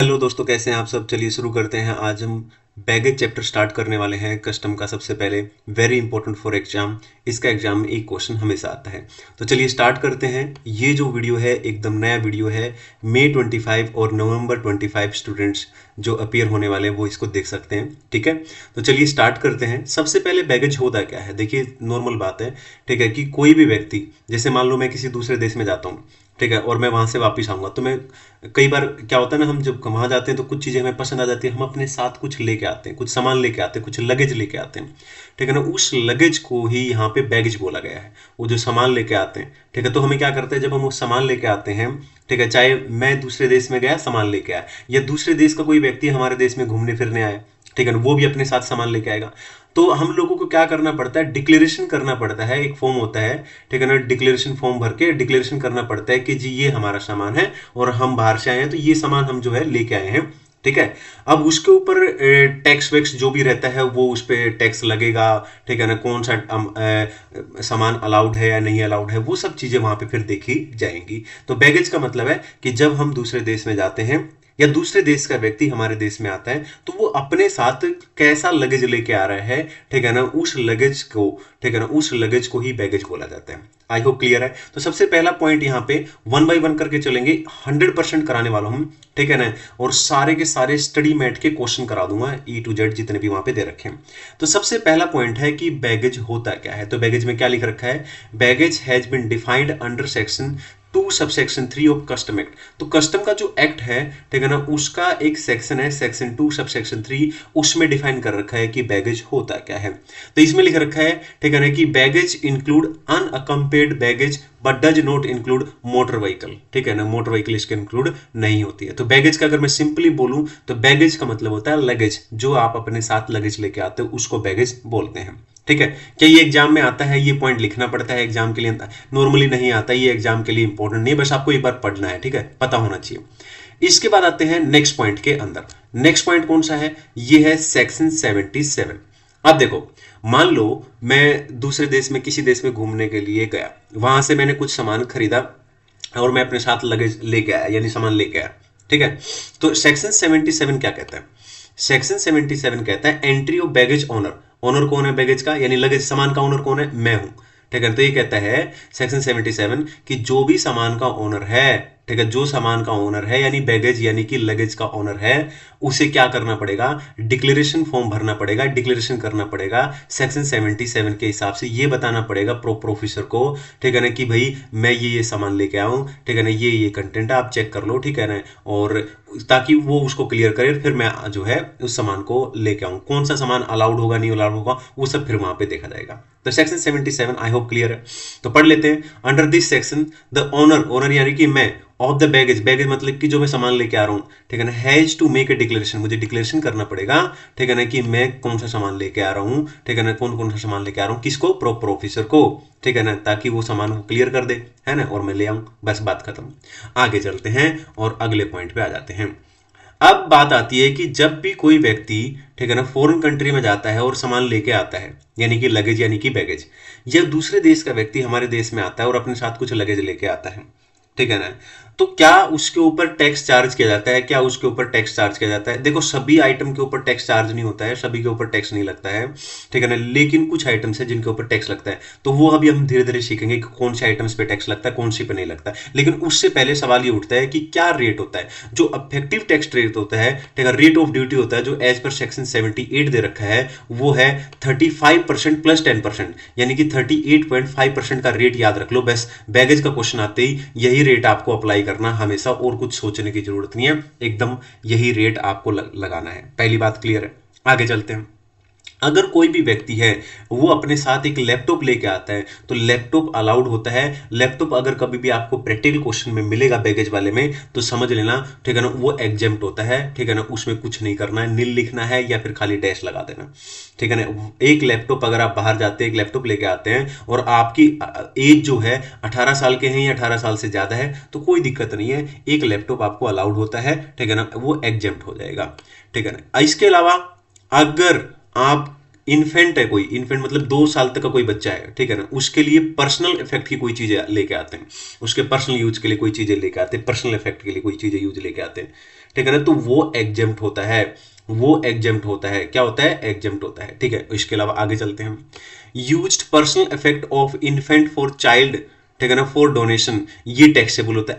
Hello दोस्तों, कैसे हैं आप सब। चलिए शुरू करते हैं। आज हम बैगेज चैप्टर स्टार्ट करने वाले हैं। कस्टम का सबसे पहले वेरी इंपॉर्टेंट फॉर एग्जाम। इसका एग्जाम में एक क्वेश्चन हमेशा आता है। तो चलिए स्टार्ट करते हैं। ये जो वीडियो है एकदम नया वीडियो है। मई 25 और नवंबर 25 स्टूडेंट्स जो अपीयर होने वाले हैं वो इसको देख सकते हैं। ठीक है, तो चलिए स्टार्ट करते हैं। सबसे पहले बैगेज होता क्या है, देखिए नॉर्मल बात है। ठीक है, कि कोई भी व्यक्ति, जैसे मान लो मैं किसी दूसरे देश में जाता हूँ, ठीक है, और मैं वहां से वापस आऊंगा, तो मैं कई बार क्या होता है ना, हम जब वहां जाते हैं तो कुछ चीजें हमें पसंद आ जाती है, हम अपने साथ कुछ लेके आते हैं, कुछ सामान लेके आते हैं, कुछ लगेज लेके आते हैं। ठीक है ना, उस लगेज को ही यहाँ पे बैगेज बोला गया है। वो जो सामान लेके आते हैं, ठीक है, तो हमें क्या करते हैं जब हम वो सामान लेके आते हैं, ठीक है, चाहे मैं दूसरे देश में गया सामान लेके आया, या दूसरे देश का कोई व्यक्ति हमारे देश में घूमने फिरने आया, ठीक है ना, वो भी अपने साथ सामान लेके आएगा। तो हम लोगों को क्या करना पड़ता है, डिक्लेरेशन करना पड़ता है। एक फॉर्म होता है, ठीक है ना, डिक्लेरेशन फॉर्म भर के डिक्लेरेशन करना पड़ता है कि जी ये हमारा सामान है और हम बाहर से आए हैं, तो ये सामान हम जो है लेके आए हैं। ठीक है, अब उसके ऊपर टैक्स वैक्स जो भी रहता है वो उस पर टैक्स लगेगा। ठीक है ना, कौन सा सामान अलाउड है या नहीं अलाउड है, वो सब चीजें वहां पे फिर देखी जाएंगी। तो बैगेज का मतलब है कि जब हम दूसरे देश में जाते हैं या दूसरे देश का व्यक्ति हमारे देश में आता है, तो वो अपने साथ कैसा लगेज लेके आ रहा है, ठीक है ना, उस लगेज को, ठीक है ना, उस लगेज को ही बैगेज बोला जाता है। आई होप क्लियर है। तो सबसे पहला पॉइंट यहाँ पे वन बाय वन करके चलेंगे, 100% कराने वाला हूं, ठीक है ना, और सारे के सारे स्टडी मैट के क्वेश्चन करा दूंगा E to Z जितने भी वहां पे दे रखे हैं। तो सबसे पहला पॉइंट है कि बैगेज होता क्या है। तो बैगेज में क्या लिख रखा है, baggage has been defined under section 2 subsection 3 of custom act. तो कस्टम का जो एक्ट है, ठीक है ना, उसका एक सेक्शन है सेक्शन 2 सबसेक्शन 3, उसमें डिफाइन कर रखा है कि बैगेज होता क्या है। तो इसमें लिख रखा है, ठीक है ना, कि baggage include unaccompanied baggage but does not include motor vehicle. ठीक है ना, मोटर व्हीकल इसके इंक्लूड नहीं होती है। तो बैगेज का अगर मैं सिंपली बोलूं तो बैगेज का मतलब होता है लगेज, जो आप अपने साथ लगेज लेके आते हो उसको बैगेज बोलते हैं। ठीक है, क्या ये एग्जाम में आता है, ये पॉइंट लिखना पड़ता है एग्जाम के लिए, नॉर्मली नहीं आता, ये एग्जाम के लिए इंपॉर्टेंट नहीं है, बस आपको एक बार पढ़ना है, ठीक है, पता होना चाहिए। इसके बाद आते हैं नेक्स्ट पॉइंट के अंदर। नेक्स्ट पॉइंट कौन सा है, ये है सेक्शन 77। अब देखो, मान लो मैं दूसरे देश में, किसी देश में घूमने के लिए गया, वहां से मैंने कुछ सामान खरीदा और मैं अपने साथ लगेज लेके आया, यानी सामान लेके आया। ठीक है, तो सेक्शन 77 क्या कहता है, सेक्शन 77 कहता है entry of baggage owner. Owner कौन है बैगेज का, यानी लगेज सामान का ओनर कौन है, मैं हूं। ठीक है, तो ये कहता है सेक्शन 77 कि जो भी सामान का ओनर है, ठीक है, जो सामान का ओनर है यानी बैगेज यानी कि लगेज का ओनर है, उसे क्या करना पड़ेगा, डिक्लेरेशन फॉर्म भरना पड़ेगा, डिक्लेरेशन करना पड़ेगा सेक्शन 77 के हिसाब से। ये बताना पड़ेगा प्रोफेसर को, ठीक है ना, कि भाई मैं ये सामान लेके आया हूं, ठीक है ना, ये कंटेंट आप चेक कर लो, ठीक है ना, और ताकि वो उसको क्लियर करे, फिर मैं जो है उस सामान को लेके आऊं। कौन सा सामान अलाउड होगा नहीं अलाउड होगा वो सब फिर वहां पे देखा जाएगा। तो सेक्शन 77 आई होप क्लियर है। तो पढ़ लेते हैं। Under this section the owner, owner यानी कि मैं, ऑफ द बैगेज, बैगेज मतलब कि जो मैं सामान लेके आ रहा हूँ, ठीक है ना, has to make a declaration, मुझे डिक्लेरेशन करना पड़ेगा, ठीक है ना, कि मैं कौन सा सामान लेके आ रहा हूँ, ठीक है ना, कौन कौन सा सामान लेके आ रहा हूँ, किसको, प्रोफेसर को, ठीक है ना, ताकि वो सामान को क्लियर कर दे, है ना, और मैं ले आऊं, बस बात खत्म। आगे चलते हैं और अगले पॉइंट पे आ जाते हैं। अब बात आती है कि जब भी कोई व्यक्ति, ठीक है ना, फॉरेन कंट्री में जाता है और सामान लेके आता है, यानी कि लगेज यानी कि बैगेज, या दूसरे देश का व्यक्ति हमारे देश में आता है और अपने साथ कुछ लगेज लेके आता है, ठीक है ना, तो क्या उसके ऊपर टैक्स चार्ज किया जाता है, क्या उसके ऊपर टैक्स चार्ज किया जाता है। देखो, सभी आइटम के ऊपर टैक्स चार्ज नहीं होता है, सभी के ऊपर टैक्स नहीं लगता है, ठीक है ना, लेकिन कुछ आइटम्स है जिनके ऊपर टैक्स लगता है। तो वो अभी हम धीरे धीरे सीखेंगे कि कौन से आइटम्स पे टैक्स लगता है, कौन सी पे नहीं लगता है। लेकिन उससे पहले सवाल ये उठता है कि क्या रेट होता है, जो अफेक्टिव टैक्स रेट होता है, ठीक है, रेट ऑफ ड्यूटी होता है, जो एज पर सेक्शन 78 दे रखा है, वो है 35% प्लस 10%, यानी कि 38.5% का रेट याद रख लो बस। बैगेज का क्वेश्चन आते ही यही रेट आपको अप्लाई करना हमेशा, और कुछ सोचने की जरूरत नहीं है, एकदम यही रेट आपको लगाना है। पहली बात क्लियर है। आगे चलते हैं। अगर कोई भी व्यक्ति है वो अपने साथ एक लैपटॉप लेके आता है तो लैपटॉप अलाउड होता है। लैपटॉप अगर कभी भी आपको प्रैक्टिकल क्वेश्चन में मिलेगा बैगेज वाले में, तो समझ लेना, ठीक है ना, वो एग्जेम्प्ट होता है, ठीक है ना, उसमें कुछ नहीं करना है, नील लिखना है या फिर खाली डैश लगा देना, ठीक है ना। एक लैपटॉप, अगर आप बाहर जाते हैं एक लैपटॉप लेके आते हैं और आपकी एज जो है 18 साल के हैं या 18 साल से ज्यादा है, तो कोई दिक्कत नहीं है, एक लैपटॉप आपको अलाउड होता है, ठीक है ना, वो एग्जेम्प्ट हो जाएगा, ठीक है ना। इसके अलावा अगर आप इन्फेंट है, कोई इन्फेंट मतलब 2 साल तक का कोई बच्चा है, ठीक है ना, उसके लिए पर्सनल इफेक्ट की कोई चीजें लेके आते हैं, उसके पर्सनल यूज के लिए कोई चीजें लेके आते हैं, पर्सनल इफेक्ट के लिए कोई चीजें यूज लेके आते हैं, ठीक है ना, तो वो एग्जेम्प्ट होता है, वो एग्जेम्प्ट होता है। क्या होता है? एग्जेम्प्ट होता है। ठीक है, इसके अलावा आगे चलते हैं। Used personal effect of infant for child, ठीक है ना, फॉर डोनेशन, ये टैक्सेबल होता है।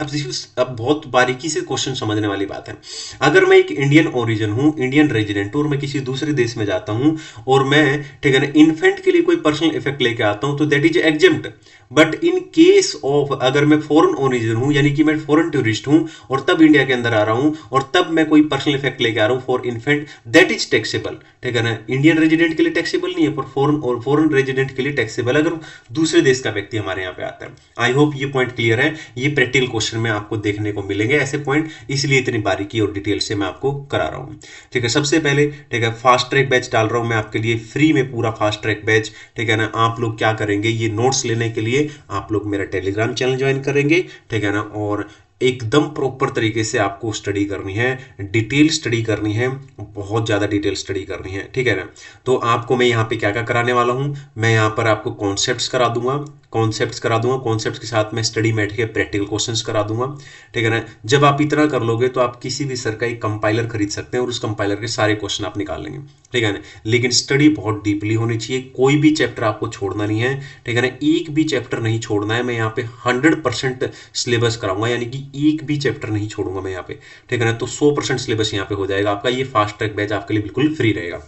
अब बहुत बारीकी से क्वेश्चन समझने वाली बात है। अगर मैं एक इंडियन ओरिजिन हूं, इंडियन रेजिडेंट हूं, और मैं किसी दूसरे देश में जाता हूं और मैं, ठीक है ना, इन्फेंट के लिए कोई पर्सनल इफेक्ट लेके आता हूं, तो that is exempt. But in case of अगर मैं फॉरेन ओरिजिन हूं, यानी कि मैं फॉरेन टूरिस्ट हूं और तब इंडिया के अंदर आ रहा हूं और तब मैं कोई पर्सनल इफेक्ट लेके आ रहा हूं for infant, that is taxable. ठीक है ना, इंडियन रेजिडेंट के लिए टैक्सेबल नहीं है, पर फॉरेन और फॉरेन रेजिडेंट के लिए टैक्सेबल अगर दूसरे देश का व्यक्ति हमारे यहाँ पे आता है। आई होप ये पॉइंट क्लियर है। ये प्रैक्टिकल क्वेश्चन में आपको देखने को मिलेंगे ऐसे पॉइंट, इसलिए इतनी बारीकी और डिटेल से मैं आपको करा रहा हूँ। ठीक है, सबसे पहले, ठीक है, फास्ट ट्रैक बैच डाल रहा हूँ मैं आपके लिए फ्री में, पूरा फास्ट ट्रैक बैच। ठीक है ना, आप लोग क्या करेंगे, ये नोट्स लेने के लिए आप लोग मेरा टेलीग्राम चैनल ज्वाइन करेंगे। ठीक है ना, और एकदम प्रॉपर तरीके से आपको स्टडी करनी है, डिटेल स्टडी करनी है, बहुत ज़्यादा डिटेल स्टडी करनी है। ठीक है ना, तो आपको मैं यहाँ पे क्या क्या कराने वाला हूँ, मैं यहाँ पर आपको कॉन्सेप्ट्स करा दूंगा, कॉन्सेप्ट्स के साथ में स्टडी मैट के प्रैक्टिकल क्वेश्चंस करा दूंगा। ठीक है ना, जब आप इतना कर लोगे तो आप किसी भी सर का एक कंपाइलर खरीद सकते हैं और उस कंपाइलर के सारे क्वेश्चन आप निकाल लेंगे। ठीक है ना, लेकिन स्टडी बहुत डीपली होनी चाहिए, कोई भी चैप्टर आपको छोड़ना नहीं है। ठीक है ना, एक भी चैप्टर नहीं छोड़ना है। मैं यहाँ पे 100% सिलेबस कराऊंगा, यानी कि एक भी चैप्टर नहीं छोड़ूंगा मैं यहाँ पे। ठीक है ना, तो 100% सिलेबस यहाँ पे हो जाएगा आपका। ये फास्ट ट्रैक बैच आपके लिए बिल्कुल फ्री रहेगा।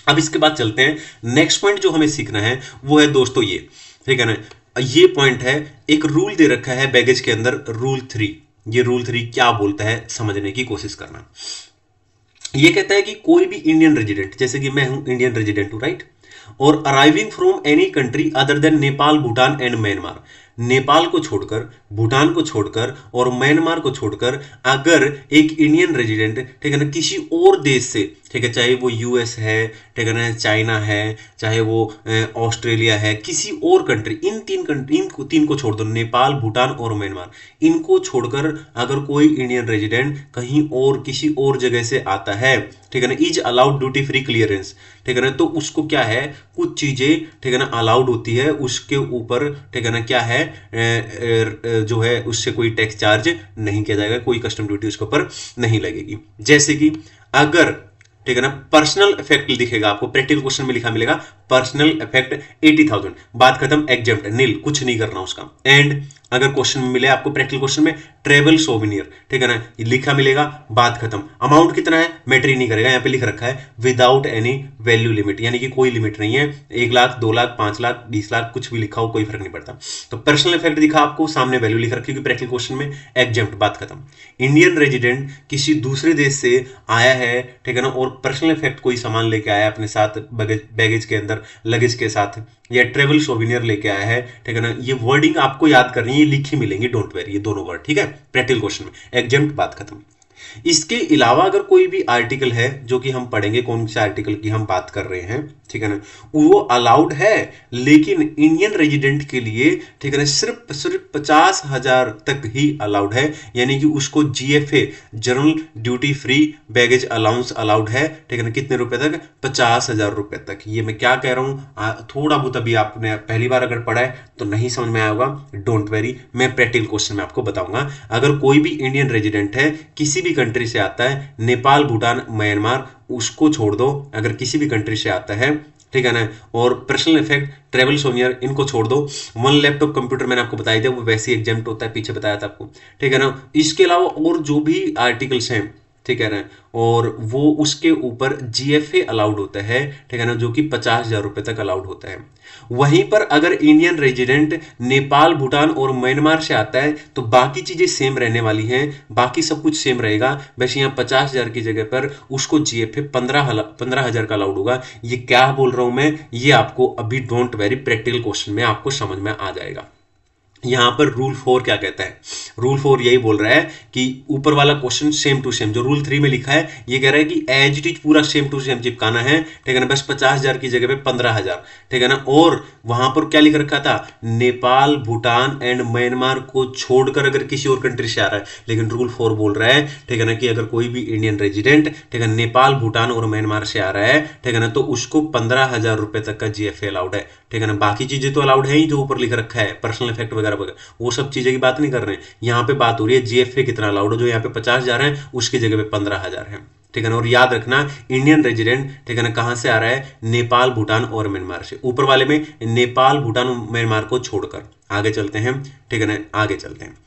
अब इसके बाद चलते हैं, नेक्स्ट पॉइंट जो हमें सीखना है वो है दोस्तों ये। ठीक है ना, ये पॉइंट है, एक रूल दे रखा है बैगेज के अंदर, रूल 3। ये रूल 3 क्या बोलता है समझने की कोशिश करना। ये कहता है कि कोई भी इंडियन रेजिडेंट, जैसे कि मैं हूं इंडियन रेजिडेंट हूं, राइट, और arriving from any country other than Nepal, Bhutan and Myanmar, Nepal को छोड़कर, भूटान को छोड़कर और म्यांमार को छोड़कर अगर एक इंडियन रेजिडेंट, ठीक है ना, किसी और देश से, ठीक है, चाहे वो यूएस है, ठीक है ना, चाइना है, चाहे वो ऑस्ट्रेलिया है, किसी और कंट्री, इन तीन को छोड़ दो, नेपाल, भूटान और म्यांमार, इनको छोड़कर अगर कोई इंडियन रेजिडेंट कहीं और किसी और जगह से आता है, ठीक है ना, is allowed duty free clearance. ठीक है ना, तो उसको क्या है, कुछ चीजें, ठीक है ना, अलाउड होती है, उसके ऊपर, ठीक है ना, क्या है, जो है उससे कोई टैक्स चार्ज नहीं किया जाएगा, कोई कस्टम ड्यूटी उसके ऊपर नहीं लगेगी। जैसे कि अगर, ठीक है ना, पर्सनल इफेक्ट दिखेगा आपको, प्रैक्टिकल क्वेश्चन में लिखा मिलेगा पर्सनल इफेक्ट 80,000, बात खत्म, एग्जेम्प्ट, नील, कुछ नहीं करना उसका। एंड अगर क्वेश्चन में मिले आपको प्रैक्टिकल क्वेश्चन में ट्रेवल सोविनियर, ठीक है ना, लिखा मिलेगा, बात खत्म। अमाउंट कितना है मैटर ही नहीं करेगा, यहाँ पे लिख रखा है विदाउट एनी वैल्यू लिमिट, यानी कि कोई लिमिट नहीं है, 1 लाख, 2 लाख, 5 लाख, 20 लाख, कुछ भी लिखा हो कोई फर्क नहीं पड़ता। तो पर्सनल इफेक्ट दिखा आपको, सामने वैल्यू लिख रखी है प्रैक्टिकल क्वेश्चन में, एग्जेम्प्ट, बात खत्म। इंडियन रेजिडेंट किसी दूसरे देश से आया है, ठीक है ना, और पर्सनल इफेक्ट कोई सामान लेके आया अपने साथ बैगेज के अंदर, लगेज के साथ, या ट्रेवल सोविनियर लेके आया है, ठीक है ना, ये वर्डिंग आपको याद करनी है, ये लिखी मिलेंगी, डोंट वेरी, ये दोनों वर्ड, ठीक है, प्रैक्टिकल क्वेश्चन में, एग्जेम्प्ट, बात खत्म। इसके अलावा अगर कोई भी आर्टिकल है, जो कि हम पढ़ेंगे कौन से आर्टिकल की हम बात कर रहे हैं, ठीक है ना, वो अलाउड है, लेकिन इंडियन रेजिडेंट के लिए, ठीक है ना, सिर्फ 50,000 तक ही अलाउड है, यानी कि उसको GFA, general duty free baggage allowance allowed है, ठीक है ना, कितने रुपए तक, 50,000 रुपए तक। ये मैं क्या कह रहा हूं, थोड़ा बहुत अभी आपने पहली बार अगर पढ़ा है तो नहीं समझ में आएगा, डोंट वेरी, मैं प्रैक्टिकल क्वेश्चन में आपको बताऊंगा। अगर कोई भी इंडियन रेजिडेंट है, किसी भी कंट्री से आता है, नेपाल, भूटान, म्यांमार, उसको छोड़ दो, अगर किसी भी कंट्री से आता है, ठीक है ना, और पर्सनल इफेक्ट, ट्रेवल सोनियर, इनको छोड़ दो। वन लैपटॉप कंप्यूटर मैंने आपको बताया था, वो वैसे ही एग्जाम्प्ट होता है, पीछे बताया था आपको, ठीक है ना। इसके अलावा और जो भी आर्टिकल्स हैं, ठीक है ना, और वो उसके ऊपर जीएफए अलाउड होता है, ठीक है ना, जो कि 50,000 रुपए तक अलाउड होता है। वहीं पर अगर इंडियन रेजिडेंट नेपाल, भूटान और म्यांमार से आता है तो बाकी चीजें सेम रहने वाली हैं, बाकी सब कुछ सेम रहेगा, वैसे यहाँ 50,000 की जगह पर उसको जीएफए 15,000 का अलाउड होगा। ये क्या बोल रहा हूं मैं, ये आपको अभी डोंट वेरी प्रैक्टिकल क्वेश्चन में आपको समझ में आ जाएगा। यहां पर रूल 4 क्या कहता है, रूल 4 यही बोल रहा है कि ऊपर वाला क्वेश्चन सेम टू सेम जो रूल 3 में लिखा है, ये कह रहा है कि एज इट इज पूरा सेम टू सेम चिपकाना है, ठीक है ना, बस 50,000 की जगह पे 15,000, ठीक है ना। और वहां पर क्या लिख रखा था, नेपाल, भूटान एंड म्यांमार को छोड़कर अगर किसी और कंट्री से आ रहा है, लेकिन रूल 4 बोल रहा है, ठीक है ना, कि अगर कोई भी इंडियन रेजिडेंट, ठीक है, नेपाल, भूटान और म्यांमार से आ रहा है, ठीक है ना, तो उसको 15,000 रुपए तक का जीएफए अलाउड है, ठीक ठीक है ना। बाकी चीजें तो अलाउड है ही, जो ऊपर लिख रखा है पर्सनल इफेक्ट वगैरह वगैरह, वो सब चीजें की बात नहीं कर रहे हैं। यहाँ पे बात हो रही है जीएफए कितना अलाउड है, जो यहाँ पे 50,000 है उसकी जगह पे 15,000 है, ठीक है ना। और याद रखना इंडियन रेजिडेंट, ठीक है ना, कहां से आ रहा है, नेपाल, भूटान और म्यांमार से। ऊपर वाले में नेपाल, भूटान और म्यांमार को छोड़कर। आगे चलते हैं, ठीक है ना, आगे चलते हैं।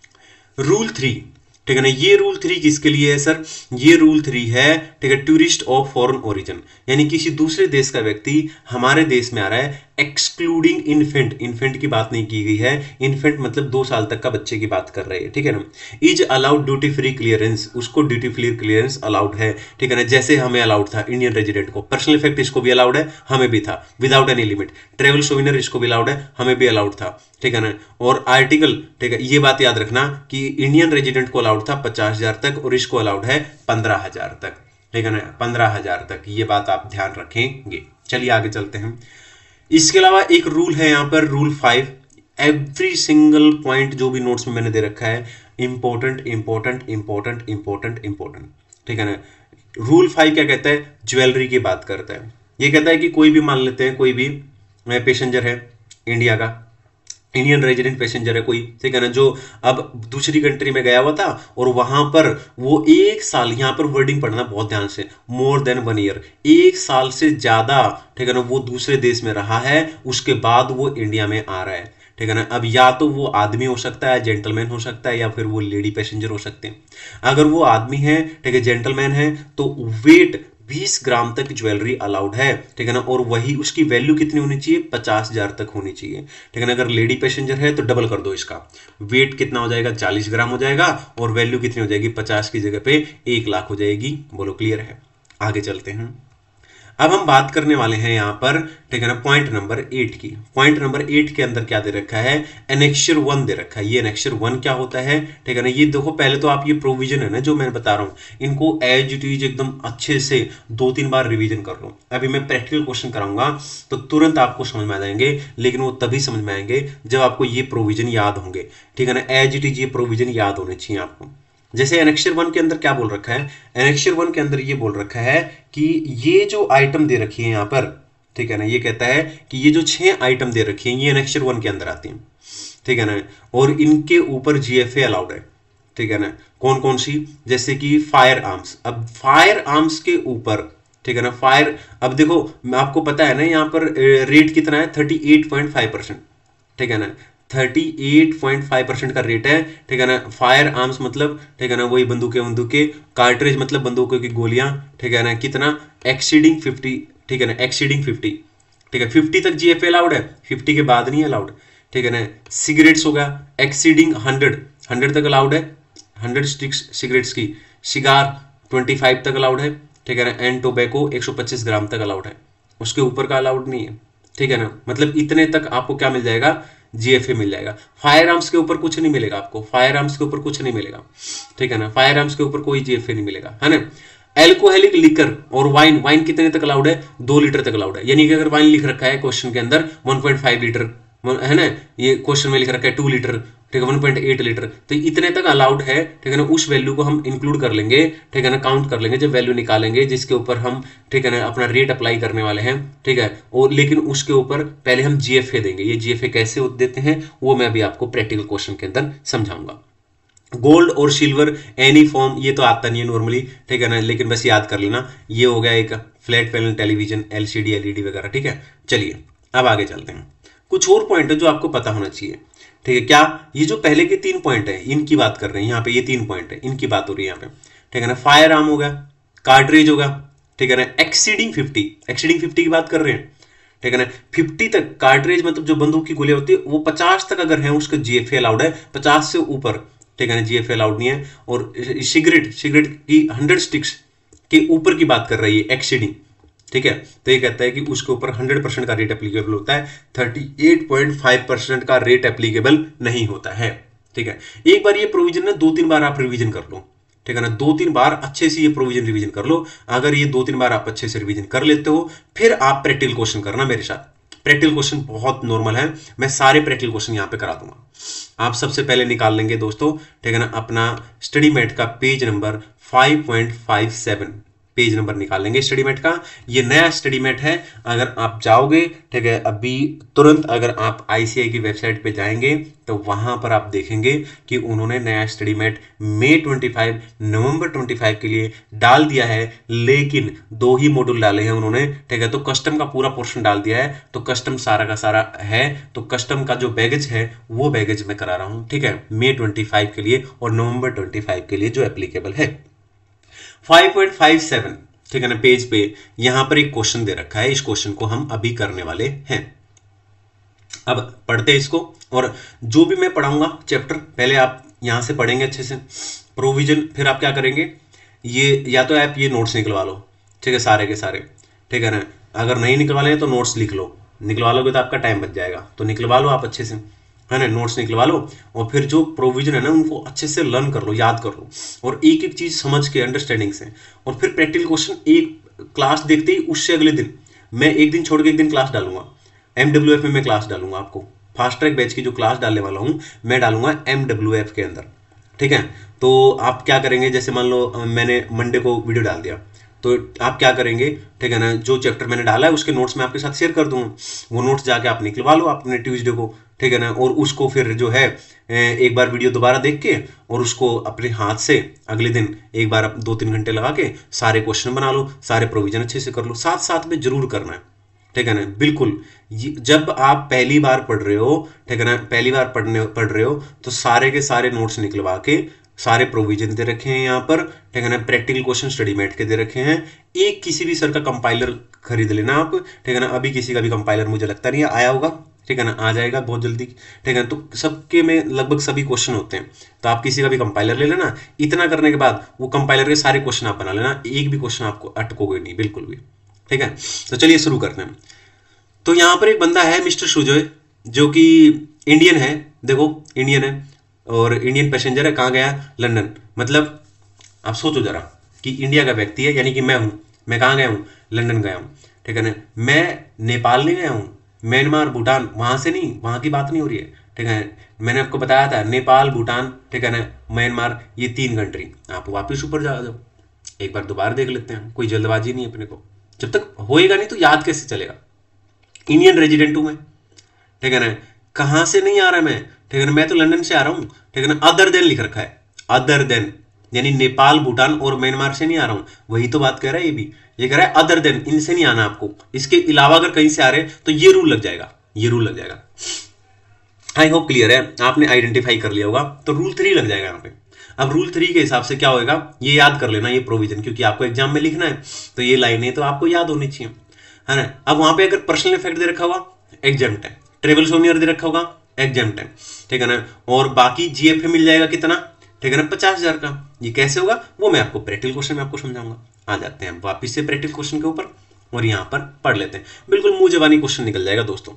रूल 3, ठीक है ना, ये रूल 3 किसके लिए है सर, ये रूल 3 है, ठीक है, टूरिस्ट ऑफ फॉरेन ओरिजिन, यानी किसी दूसरे देश का व्यक्ति हमारे देश में आ रहा है, एक्सक्लूडिंग इन्फेंट, इन्फेंट की बात नहीं की गई है, इन्फेंट मतलब 2 साल तक का बच्चे की बात कर रहे हैं, ठीक है ना। Is allowed duty free clearance, उसको ड्यूटी फ्री क्लियरेंस अलाउड है, ठीक है ना, जैसे हमें अलाउड था इंडियन रेजिडेंट को। पर्सनल इफेक्ट इसको भी अलाउड है, हमें भी था, विदाउट एनी लिमिट। ट्रेवल सोविनर इसको भी अलाउड है, हमें भी अलाउड था, ठीक है ना। और आर्टिकल, ठीक है, ये बात याद रखना कि इंडियन रेजिडेंट को अलाउड था 50,000 तक और इसको अलाउड है 15,000 तक, ठीक है ना, 15,000 तक, ये बात आप ध्यान रखेंगे। चलिए आगे चलते हैं। इसके अलावा एक रूल है यहाँ पर, रूल 5। एवरी सिंगल पॉइंट जो भी नोट्स में मैंने दे रखा है important important important important important, ठीक है ना। रूल 5 क्या कहता है, ज्वेलरी की बात करता है। ये कहता है कि कोई भी मान लेते हैं, कोई भी पैसेंजर है इंडिया का, इंडियन रेजिडेंट पैसेंजर है कोई, ठीक है ना, जो अब दूसरी कंट्री में गया हुआ था और वहां पर वो 1 साल, यहां पर वर्डिंग पढ़ना बहुत ध्यान से, मोर देन 1 ईयर, 1 साल से ज्यादा, ठीक है ना, वो दूसरे देश में रहा है, उसके बाद वो इंडिया में आ रहा है, ठीक है ना। अब या तो वो आदमी हो सकता है, जेंटलमैन हो सकता है, या फिर वो लेडी पैसेंजर हो सकते हैं। अगर वो आदमी है, ठीक है, जेंटलमैन है, तो वेट 20 ग्राम तक ज्वेलरी अलाउड है, ठीक है ना। और वही उसकी वैल्यू कितनी होनी चाहिए, 50,000 तक होनी चाहिए, ठीक है ना। अगर लेडी पैसेंजर है तो डबल कर दो इसका, वेट कितना हो जाएगा, 40 ग्राम हो जाएगा, और वैल्यू कितनी हो जाएगी, 50 की जगह पे 1 लाख हो जाएगी। बोलो क्लियर है। आगे चलते हैं। अब हम बात करने वाले हैं यहां पर, ठीक है ना, पॉइंट नंबर 8 की। पॉइंट नंबर 8 के अंदर क्या दे रखा है, एनेक्चर 1 दे रखा है। ये एनेक्चर 1 क्या होता है, ठीक है ना। ये देखो पहले तो आप, ये प्रोविजन है ना जो मैं बता रहा हूं, इनको एज इट इज एकदम अच्छे से 2-3 बार रिवीजन कर लो। अभी मैं प्रैक्टिकल क्वेश्चन कराऊंगा तो तुरंत आपको समझ में आ जाएंगे, लेकिन वो तभी समझ में आएंगे जब आपको ये प्रोविजन याद होंगे, ठीक है ना। एज इट इज ये प्रोविजन याद होने चाहिए आपको। जैसे एनेक्चर 1 के अंदर क्या बोल रखा है, एनेक्चर 1 के अंदर ये बोल रखा है कि ये जो आइटम दे रखी है यहां पर, ठीक है ना, ये कहता है कि ये जो 6 आइटम दे रखी है ये एनेक्चर 1 के अंदर आती हैं, ठीक है ना। और इनके ऊपर जीएफए अलाउड है, ठीक है ना। कौन कौन सी, जैसे कि फायर आर्म्स। अब फायर आर्म्स के ऊपर, ठीक है ना, फायर, अब देखो आपको पता है ना यहाँ पर रेट कितना है, 38.5%, ठीक है ना, 38.5% का रेट है, ठीक है ना। फायर आर्म्स मतलब, ठीक है ना, वही बंदूकें, कार्ट्रिज मतलब बंदूकों की गोलियां, ठीक है ना, कितना, एक्सीडिंग 50, ठीक है ना, एक्सीडिंग 50, ठीक है, 50 तक जीएफए अलाउड है, 50 के बाद नहीं अलाउड, ठीक है ना। सिगरेट्स हो गया, एक्सीडिंग 100 तक अलाउड है, 100 स्टिक्स सिगरेट्स की। सिगार 25 तक अलाउड है, ठीक है ना। एंड टोबैको 125 ग्राम तक अलाउड है, उसके ऊपर का अलाउड नहीं है, ठीक है ना। मतलब इतने तक आपको क्या मिल जाएगा, जीएफए मिल जाएगा। फायर आर्म्स के ऊपर कुछ नहीं मिलेगा आपको, फायर आर्म्स के ऊपर कुछ नहीं मिलेगा, ठीक है ना। फायर आर्म्स के ऊपर कोई जीएफए नहीं मिलेगा, है ना। एल्कोहलिक लिकर और वाइन, वाइन कितने तक अलाउड है, 2 लीटर तक अलाउड है। यानी कि अगर वाइन लिख रखा है क्वेश्चन के अंदर 1.5 लीटर, है ना, ये क्वेश्चन में लिख रखा है 2 लीटर, ठीक है, 1.8 लीटर, तो इतने तक अलाउड है, ठीक है ना। उस वैल्यू को हम इंक्लूड कर लेंगे, ठीक है ना, काउंट कर लेंगे जब वैल्यू निकालेंगे जिसके ऊपर हम, ठीक है ना, अपना रेट अप्लाई करने वाले हैं, ठीक है। और लेकिन उसके ऊपर पहले हम जीएफए देंगे। ये जीएफए कैसे देते हैं वो मैं अभी आपको प्रैक्टिकल क्वेश्चन के अंदर समझाऊंगा। गोल्ड और सिल्वर एनी फॉर्म, ये तो आता नहीं है नॉर्मली, ठीक है ना, लेकिन बस याद कर लेना। ये हो गया एक flat panel television, LCD, LED वगैरह, ठीक है। चलिए अब आगे चलते हैं। कुछ और पॉइंट है जो आपको पता होना चाहिए, ठीक है। क्या, ये जो पहले के 3 पॉइंट है इनकी बात कर रहे हैं यहाँ पे, ये 3 पॉइंट है इनकी बात हो रही है यहाँ पे, ठीक है ना। फायर आर्म हो गया, कार्ट्रिज होगा, ठीक है ना। एक्सीडिंग 50 की बात कर रहे हैं, ठीक है ना। 50 तक कार्ट्रिज मतलब जो बंदूक की गोलियां होती है, वो 50 तक अगर है उसका जीएफए अलाउड है, 50 से ऊपर, ठीक है ना, जीएफए अलाउड नहीं है। और सिगरेट की 100 स्टिक्स के ऊपर की बात कर रही है, एक्सीडिंग, ठीक है। तो ये कहता है कि उसके ऊपर 100% का रेट एप्लीकेबल होता है, 38.5% का रेट एप्लीकेबल नहीं होता है, ठीक है। एक बार ये प्रोविजन ना 2-3 बार आप रिवीजन कर लो, ठीक है ना, 2-3 बार अच्छे से ये प्रोविजन रिवीजन कर लो। अगर ये 2-3 बार आप अच्छे से रिवीजन कर लेते हो, फिर आप प्रैक्टिकल क्वेश्चन करना मेरे साथ। प्रैक्टिकल क्वेश्चन बहुत नॉर्मल है, मैं सारे प्रैक्टिकल क्वेश्चन यहां पे करा दूंगा। आप सबसे पहले निकाल लेंगे दोस्तों, ठीक है ना, अपना स्टडी मेट का पेज नंबर 5.57, पेज नंबर निकालेंगे स्टडीमेट का। ये नया स्टडीमेट है, अगर आप जाओगे, ठीक है, अभी तुरंत अगर आप ICAI की वेबसाइट पे जाएंगे तो वहां पर आप देखेंगे कि उन्होंने नया स्टडीमेट मई 25 नवंबर 25 के लिए डाल दिया है, लेकिन 2 ही मॉड्यूल डाले हैं उन्होंने, ठीक है। तो कस्टम का पूरा पोर्शन डाल दिया है, तो कस्टम सारा का सारा है, तो कस्टम का जो बैगेज है वो बैगेज मैं करा रहा हूं, ठीक है, मई 25 के लिए और नवंबर 25 के लिए जो एप्लीकेबल है। 5.57, ठीक है ना, पेज पे यहां पर एक क्वेश्चन दे रखा है, इस क्वेश्चन को हम अभी करने वाले हैं। अब पढ़ते हैं इसको, और जो भी मैं पढ़ाऊंगा चैप्टर पहले आप यहां से पढ़ेंगे अच्छे से प्रोविजन, फिर आप क्या करेंगे, ये या तो आप ये नोट्स निकलवा लो, ठीक है, सारे के सारे, ठीक है ना। अगर नहीं निकलवा लें तो नोट्स लिख लो, निकलवा लोगे तो आपका टाइम बच जाएगा, तो निकलवा लो आप अच्छे से, है ना, नोट्स निकलवा लो, और फिर जो प्रोविजन है ना उनको अच्छे से लर्न कर लो, याद कर लो, और एक एक चीज समझ के अंडरस्टैंडिंग से, और फिर प्रैक्टिकल क्वेश्चन एक क्लास देखते ही उससे अगले दिन, मैं एक दिन छोड़ के एक दिन क्लास डालूंगा, MWF में मैं क्लास डालूंगा आपको, फास्ट ट्रैक बैच की जो क्लास डालने वाला हूं मैं डालूंगा MWF के अंदर, ठीक है। तो आप क्या करेंगे, जैसे मान लो मैंने मंडे को वीडियो डाल दिया, तो आप क्या करेंगे, ठीक है ना, जो चैप्टर मैंने डाला है उसके नोट्स मैं आपके साथ शेयर कर दूंगा, वो नोट्स जाके आप निकलवा लो अपने ट्यूसडे को, ठीक है ना, और उसको फिर जो है एक बार वीडियो दोबारा देख के और उसको अपने हाथ से अगले दिन एक बार 2-3 घंटे लगा के सारे क्वेश्चन बना लो, सारे प्रोविजन अच्छे से कर लो, साथ साथ में जरूर करना है, ठीक है ना, बिल्कुल। जब आप पहली बार पढ़ रहे हो, ठीक है ना, पहली बार पढ़ रहे हो तो सारे के सारे नोट्स निकलवा के, सारे प्रोविजन दे रखे हैं यहाँ पर, ठीक है ना, प्रैक्टिकल क्वेश्चन स्टडीमेट के दे रखे हैं, एक किसी भी सर का कंपाइलर खरीद लेना आप, ठीक है ना, अभी किसी का भी कंपाइलर मुझे लगता नहीं आया होगा, ठीक है ना, आ जाएगा बहुत जल्दी, ठीक है, तो सबके में लगभग सभी क्वेश्चन होते हैं, तो आप किसी का भी कंपाइलर ले लेना, इतना करने के बाद वो कंपाइलर के सारे क्वेश्चन आप बना लेना, एक भी क्वेश्चन आपको अटकोगे नहीं बिल्कुल भी, ठीक है। तो चलिए शुरू करते हैं। तो यहां पर एक बंदा है मिस्टर सुजोय, जो कि इंडियन है, देखो इंडियन है और इंडियन पैसेंजर है, कहाँ गया, लंदन, मतलब आप सोचो जरा कि इंडिया का व्यक्ति है, यानी कि मैं हूं, मैं कहाँ गया हूं, लंदन गया हूं, ठीक है ना, मैं नेपाल नहीं गया हूं, म्यांमार भूटान वहां से नहीं, वहां की बात नहीं हो रही है, ठीक है, मैंने आपको बताया था नेपाल भूटान, ठीक है ना, म्यांमार, ये 3 कंट्री, आप वापिस ऊपर जा जाओ, एक बार दोबारा देख लेते हैं, कोई जल्दबाजी नहीं अपने को, जब तक होएगा नहीं तो याद कैसे चलेगा। इंडियन रेजिडेंट हूं मैं, ठीक है ना, कहां से नहीं आ रहा मैं, ठीक है ना, मैं तो लंदन से आ रहा हूं, ठीक है ना, अदर देन लिख रखा है, अदर देन, यानी नेपाल भूटान और म्यांमार से नहीं आ रहा हूं, वही तो बात कह रहा है, ये भी ये कह रहा है अदर देन, इनसे नहीं आना आपको, इसके अलावा अगर कहीं से आ रहे तो ये रूल लग जाएगा, ये रूल लग जाएगा। आई होप क्लियर है, आपने आइडेंटिफाई कर लिया होगा, तो रूल 3 लग जाएगा यहाँ पे। अब रूल 3 के हिसाब से क्या होगा, ये याद कर लेना, ये प्रोविजन, क्योंकि आपको एग्जाम में लिखना है, तो ये लाइनें तो आपको याद होनी चाहिए, है ना। अब वहां पे अगर पर्सनल इफेक्ट दे रखा होगा एग्जाम्प्ट है, ट्रेवल सोनियर दे रखा होगा एग्जाम्प्ट है, ठीक है ना, और बाकी GFA मिल जाएगा कितना, ठीक है ना, 50,000 का। ये कैसे होगा वो मैं आपको प्रैक्टिकल क्वेश्चन में आपको समझाऊंगा। आ जाते हैं वापिस से प्रैक्टिकल क्वेश्चन के ऊपर और यहाँ पर पढ़ लेते हैं, बिल्कुल मुंह जबानी क्वेश्चन निकल जाएगा दोस्तों।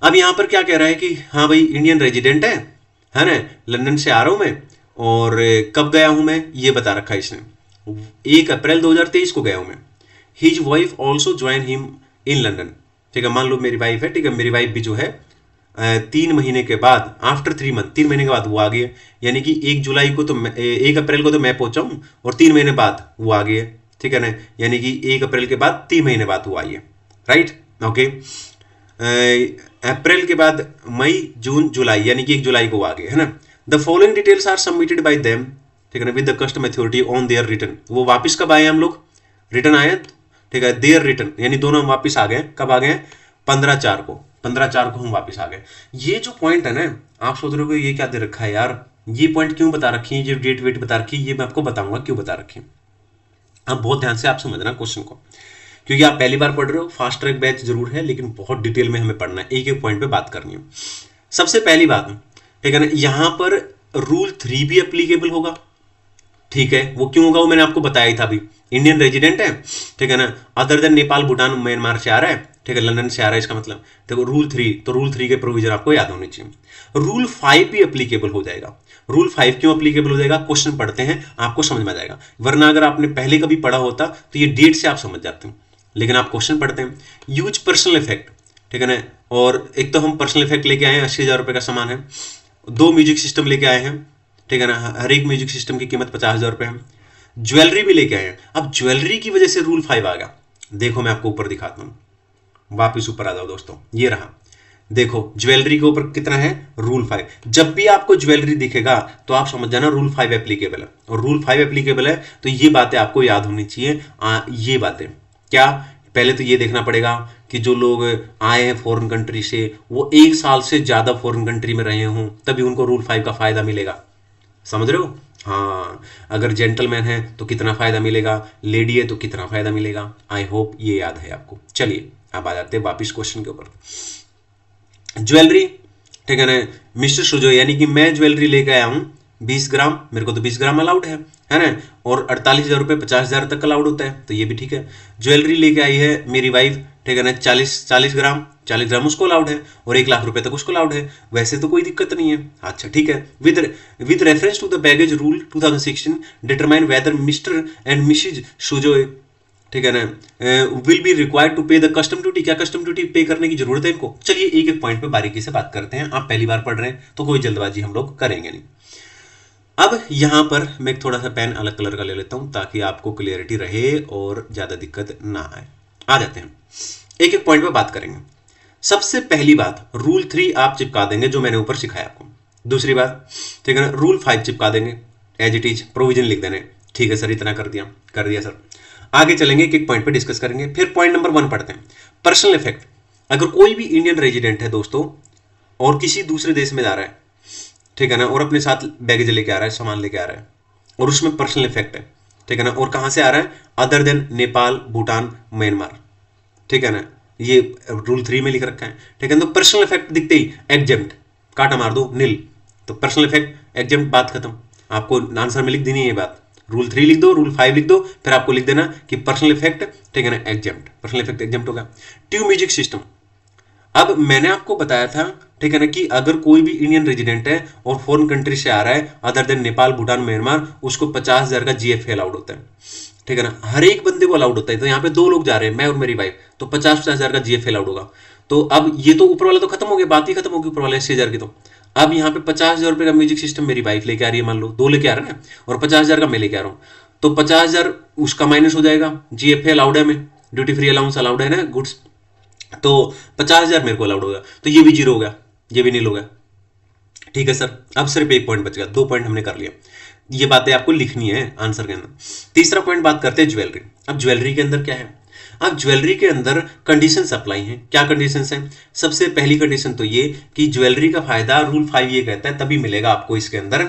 अब यहाँ पर क्या कह रहा है कि हाँ भाई इंडियन रेजिडेंट है ना, लंदन से आ रहा हूं मैं, और कब गया हूं मैं ये बता रखा है इसने, 1 अप्रैल 2023 को गया हूं मैं। His wife also join him in London, ठीक है, मान लो मेरी वाइफ है, ठीक है, मेरी वाइफ भी जो है 3 महीने के बाद, आफ्टर 3 मंथ, 3 महीने के बाद वो आ गई है, यानी कि 1 जुलाई को तो 1 अप्रैल को तो मैं पहुंचा हूं और 3 महीने बाद वो आ गई है, ठीक है ना, यानी कि 1 अप्रैल के बाद 3 महीने बाद वो आई है, राइट, ओके। अप्रैल के बाद मई जून जुलाई, यानी कि 1 जुलाई को वो आ गए, है ना। The following details are submitted by them, ठीक है ना, with the custom authority on their return. वो वापस कब आए हम लोग, रिटर्न आए, ठीक है, देयर रिटर्न, यानी दोनों हम वापस आ गए, कब आ गए, 15/4 को, 15/4 को हम वापस आ गए। ये जो पॉइंट है ना, आप सोच रहे हो ये क्या दे रखा है यार, ये पॉइंट क्यों बता रखी है, जो डेट वेट बता रखी है, ये मैं आपको बताऊंगा क्यों बता रखी है। अब बहुत ध्यान से आप समझना क्वेश्चन को, क्योंकि आप पहली बार पढ़ रहे हो, फास्ट ट्रैक बैच जरूर है, लेकिन बहुत डिटेल में हमें पढ़ना है, एक एक पॉइंट पे बात करनी है। सबसे पहली बात, ठीक है ना, यहां पर रूल 3 भी एप्लीकेबल होगा, ठीक है, वो क्यों होगा वो मैंने आपको बताया ही था अभी। इंडियन रेजिडेंट है, ठीक है ना, other than Nepal Bhutan Myanmar से आ रहा है, ठीक है, लंदन से आ रहा है, इसका मतलब देखो रूल 3, तो रूल 3 के प्रोविजन आपको याद होने चाहिए। रूल 5 भी एप्लीकेबल हो जाएगा। रूल 5 क्यों एप्लीकेबल हो जाएगा, क्वेश्चन पढ़ते हैं आपको समझ में आ जाएगा, वरना अगर आपने पहले कभी पढ़ा होता तो ये डेट से आप समझ जाते हैं, लेकिन आप क्वेश्चन पढ़ते हैं। यूज पर्सनल इफेक्ट, ठीक है ना, और एक तो हम पर्सनल इफेक्ट लेके आए हैं, 80,000 रुपये का सामान है, 2 म्यूजिक सिस्टम लेके आए हैं, ठीक है ना, हर एक म्यूजिक सिस्टम की कीमत 50,000 रुपये है, ज्वेलरी भी लेके आए हैं। अब ज्वेलरी की वजह से रूल 5 आ गया। देखो मैं आपको ऊपर दिखाता हूं, वापिस ऊपर आ जाओ दोस्तों, ये रहा, देखो ज्वेलरी के ऊपर कितना है, रूल 5। जब भी आपको ज्वेलरी दिखेगा तो आप समझ जाना रूल 5 एप्लीकेबल है, और रूल 5 एप्लीकेबल है तो ये बातें आपको याद होनी चाहिए। ये बातें क्या, पहले तो ये देखना पड़ेगा कि जो लोग आए हैं फॉरेन कंट्री से वो 1 साल से ज्यादा फॉरेन कंट्री में रहे हों, तभी उनको रूल 5 का फायदा मिलेगा। समझ रहे हो? हाँ, अगर जेंटलमैन है तो कितना फायदा मिलेगा, लेडी है तो कितना फायदा मिलेगा। आई होप ये याद है आपको। चलिए अब आ जाते हैं वापिस क्वेश्चन के ऊपर। ज्वेलरी, ठीक है ना, मिस्टर सुजो यानी कि मैं ज्वेलरी लेके आया हूं 20 ग्राम, मेरे को तो 20 ग्राम अलाउड है ना, और 48,000 रुपये 50,000 तक अलाउड होता है, तो ये भी ठीक है। ज्वेलरी लेके आई है मेरी वाइफ, ठीक है ना, 40 ग्राम उसको अलाउड है, और 1 लाख रुपए तक उसको अलाउड है, वैसे तो कोई दिक्कत नहीं है। अच्छा ठीक है। With reference to the baggage rule 2016 determine whether Mr and Mrs Sujo, ठीक है ना, will be required to pay the custom duty, क्या कस्टम ड्यूटी पे करने की जरूरत है इनको। चलिए एक एक पॉइंट पे बारीकी से बात करते हैं। आप पहली बार पढ़ रहे हैं तो कोई जल्दबाजी हम लोग करेंगे नहीं। अब यहां पर मैं एक थोड़ा सा पेन अलग कलर का ले लेता हूं ताकि आपको क्लियरिटी रहे और ज्यादा दिक्कत ना आए। आ जाते हैं, एक एक पॉइंट पे बात करेंगे। सबसे पहली बात, रूल 3 आप चिपका देंगे जो मैंने ऊपर सिखाया आपको। दूसरी बात, ठीक है ना, रूल 5 चिपका देंगे एज इट इज, प्रोविजन लिख देने। ठीक है सर, इतना कर दिया सर। आगे चलेंगे, एक एक पॉइंट पे डिस्कस करेंगे। फिर पॉइंट नंबर 1 पढ़ते हैं, पर्सनल इफेक्ट। अगर कोई भी इंडियन रेजिडेंट है दोस्तों और किसी दूसरे देश में जा रहा है, ठीक है ना, और अपने साथ बैगेज लेके आ रहा है, सामान लेके आ रहा है, और उसमें पर्सनल इफेक्ट है, ठीक है ना, और कहां से आ रहा है, other than Nepal, Bhutan, Myanmar, ठीक है ना, ये रूल 3 में लिख रखा है, ठीक है। तो पर्सनल इफेक्ट दिखते ही एग्जेम्प्ट, काटा मार दो, नील। तो पर्सनल इफेक्ट एग्जेम्प्ट, बात खत्म। आपको आंसर में लिख देनी है ये बात, रूल 3 लिख दो, रूल 5 लिख दो, फिर आपको लिख देना कि पर्सनल इफेक्ट, ठीक है ना, एग्जेम्प्ट, पर्सनल इफेक्ट एग्जेम्प्ट होगा। ट्यूब म्यूजिक सिस्टम, अब मैंने आपको बताया था, ठीक है ना, कि अगर कोई भी इंडियन रेजिडेंट है और फॉरेन कंट्री से आ रहा है other than Nepal, Bhutan, Myanmar, उसको 50,000 का GFA अलाउड होता है, ठीक है ना, हर एक बंदे को अलाउड होता है। तो यहाँ पे 2 लोग जा रहे हैं, मैं और मेरी वाइफ, तो 50,000 का GFA अलाउड होगा। तो अब ये तो ऊपर वाला तो खत्म हो गया, बात ही खत्म होगी ऊपर वाले 80,000 की। तो अब यहाँ पे 50,000 रुपये का म्यूजिक सिस्टम मेरी वाइफ लेके आ रही है, मान लो 2 लेके आ रहे हैं, और 50,000 का मैं लेके आ रहा हूँ, तो 50,000 उसका माइनस हो जाएगा, GFA अलाउड है, हमें ड्यूटी फ्री अलाउंस अलाउड है ना गुड्स, तो 50,000 मेरे को अलाउड होगा, तो ये भी 0 हो गया, ये भी नील हो गया। ठीक है सर, अब सिर्फ 1 पॉइंट बच गया, 2 पॉइंट हमने कर लिया। ये बातें आपको लिखनी है आंसर के अंदर। तीसरा पॉइंट बात करते हैं ज्वेलरी। अब ज्वेलरी के अंदर क्या है, अब ज्वेलरी के अंदर कंडीशंस अप्लाई हैं। क्या कंडीशंस हैं? सबसे पहली कंडीशन तो ये कि ज्वेलरी का फायदा रूल 5 ये कहता है तभी मिलेगा आपको इसके अंदर,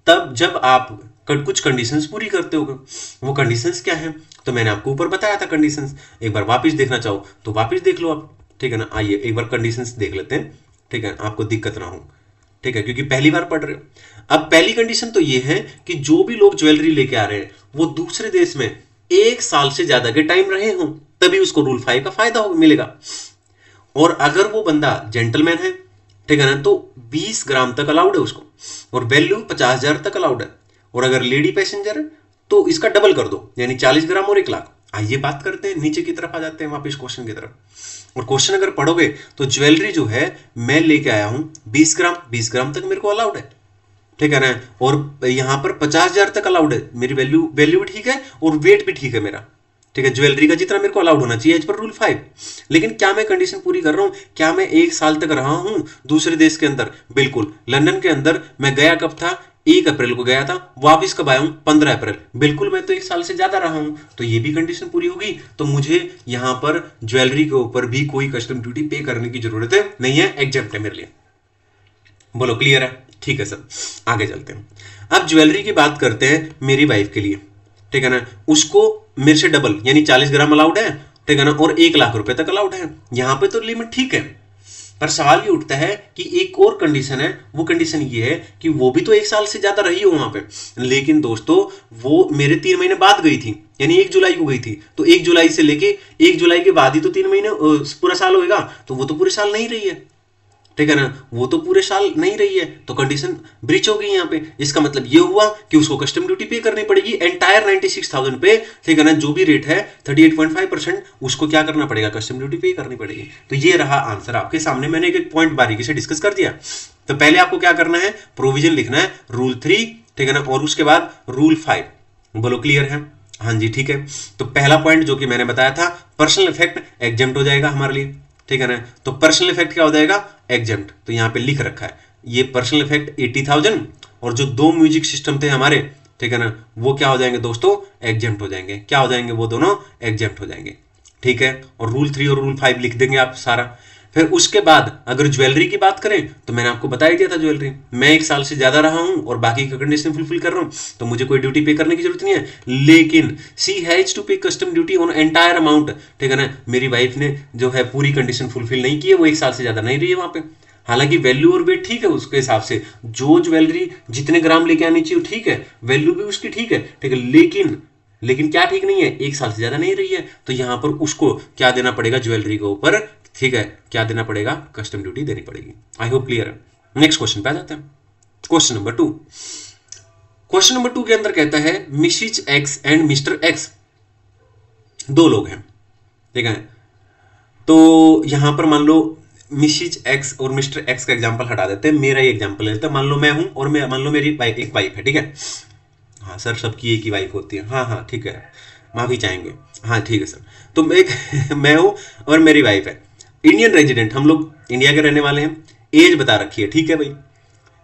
तब जब आप कुछ कंडीशंस पूरी करते हो। वो कंडीशंस क्या है? तो मैंने आपको ऊपर बताया था कंडीशंस, एक बार वापस देखना चाहो तो वापस देख लो आप, ठीक है ना। आइए एक बार कंडीशंस देख लेते हैं, ठीक है, आपको दिक्कत ना हो, ठीक है, क्योंकि पहली बार पढ़ रहे हो। अब पहली कंडीशन तो ये है कि जो भी लोग ज्वेलरी लेके आ रहे हैं वो दूसरे देश में 1 साल से ज्यादा के टाइम रहे हों, तभी उसको रूल 5 का फायदा मिलेगा। और अगर वो बंदा जेंटलमैन है, ठीक है ना, तो 20 ग्राम तक अलाउड है उसको, और वैल्यू 50,000 तक अलाउड है। और अगर लेडी पैसेंजर है तो इसका डबल कर दो, यानी 40 ग्राम और 1 लाख। आइए बात करते हैं, नीचे की तरफ आ जाते हैं वापस क्वेश्चन की तरफ। और क्वेश्चन अगर पढ़ोगे तो ज्वेलरी जो है मैं लेके आया हूं 20 ग्राम तक मेरे को अलाउड है, ठीक है ना, और यहां पर 50,000 तक अलाउड है, मेरी वैल्यू भी ठीक है और वेट भी ठीक है मेरा, ठीक है, ज्वेलरी का जितना मेरे को अलाउड होना चाहिए एज पर रूल 5। लेकिन क्या मैं कंडीशन पूरी कर रहा हूं? क्या मैं 1 साल तक रहा हूं दूसरे देश के अंदर? बिल्कुल। लंदन के अंदर मैं गया कब था? 1 अप्रैल को गया था। वापिस कब आया हूं? 15 अप्रैल। बिल्कुल, मैं तो 1 साल से ज्यादा रहा हूं, तो ये भी कंडीशन पूरी होगी। तो मुझे यहां पर ज्वेलरी के ऊपर भी कोई कस्टम ड्यूटी पे करने की जरूरत है नहीं है, एग्जेम्प्ट है मेरे लिए। बोलो क्लियर है? ठीक है सर, आगे चलते हैं। अब ज्वेलरी की बात करते हैं मेरी वाइफ के लिए, ठीक है ना, उसको मेरे से डबल यानी 40 ग्राम अलाउड है, ठीक है ना, और 1 लाख रुपए तक अलाउड है। यहां पे तो लिमिट ठीक है, पर सवाल ये उठता है कि एक और कंडीशन है। वो कंडीशन ये है कि वो भी तो 1 साल से ज्यादा रही हो वहां पे, लेकिन दोस्तों वो मेरे 3 महीने बाद गई थी, यानी 1 जुलाई को गई थी। तो 1 जुलाई से लेके 1 जुलाई के बाद ही तो 3 महीने पूरा साल होएगा, तो वो तो पूरे साल नहीं रही है, ठीक है ना, वो तो पूरे साल नहीं रही है, तो कंडीशन ब्रीच हो गई यहाँ पे। इसका मतलब ये हुआ कि उसको कस्टम ड्यूटी पे करनी पड़ेगी एंटायर 96,000 पे, ठीक है ना, जो भी रेट है 38.5%, उसको क्या करना पड़ेगा? कस्टम ड्यूटी पे करनी पड़ेगी। तो ये रहा आंसर आपके सामने, मैंने एक पॉइंट बारीकी से डिस्कस कर दिया। तो पहले आपको क्या करना है? प्रोविजन लिखना है रूल 3, ठीक है ना, और उसके बाद रूल 5। बोलो क्लियर है? हाँ जी ठीक है। तो पहला पॉइंट जो कि मैंने बताया था, पर्सनल इफेक्ट एग्जेम्प्ट हो जाएगा हमारे लिए, ठीक है ना। तो पर्सनल इफेक्ट क्या हो जाएगा? एग्जेम्प्ट। तो यहाँ पे लिख रखा है ये पर्सनल इफेक्ट 80,000 और जो दो म्यूजिक सिस्टम थे हमारे, ठीक है ना, वो क्या हो जाएंगे दोस्तों? एग्जेम्प्ट हो जाएंगे। क्या हो जाएंगे? वो दोनों एग्जेम्प्ट हो जाएंगे, ठीक है। और रूल 3 और रूल 5 लिख देंगे आप सारा। फिर उसके बाद अगर ज्वेलरी की बात करें तो मैंने आपको बता ही दिया था, ज्वेलरी मैं 1 साल से ज्यादा रहा हूं और बाकी का कंडीशन फुलफिल कर रहा हूं तो मुझे कोई ड्यूटी पे करने की जरूरत नहीं है, लेकिन सी हैज टू पे custom duty on entire amount, ठीक है ना। मेरी वाइफ ने जो है पूरी कंडीशन फुलफिल नहीं की है, वो 1 साल से ज्यादा नहीं रही है वहां पे। हालांकि वैल्यू और वेट ठीक है उसके हिसाब से, जो ज्वेलरी जितने ग्राम लेके आनी चाहिए ठीक है, वैल्यू भी उसकी ठीक है, ठीक है, लेकिन क्या ठीक नहीं है? 1 साल से ज्यादा नहीं रही है, तो यहां पर उसको क्या देना पड़ेगा? ज्वेलरी के ऊपर, ठीक है, क्या देना पड़ेगा? कस्टम ड्यूटी देनी पड़ेगी। आई होप क्लियर है। नेक्स्ट क्वेश्चन पे आ जाते हैं। Question number 2। क्वेश्चन नंबर 2 के अंदर कहता है Mrs x and mister x, दो लोग हैं, ठीक है। तो यहां पर मान लो मिसिज एक्स और मिस्टर एक्स का एग्जांपल हटा देते हैं, मेरा ही एग्जांपल लेते हैं। मान लो मैं हूं और मैं मान लो मेरी एक वाइफ है, ठीक है। हाँ सर, सबकी एक ही वाइफ होती है। हाँ हाँ ठीक है, माफी चाहेंगे। हाँ ठीक है सर। तो एक मैं हूं और मेरी वाइफ है, इंडियन रेजिडेंट, हम लोग इंडिया के रहने वाले हैं, एज बता रखी है, ठीक है भाई।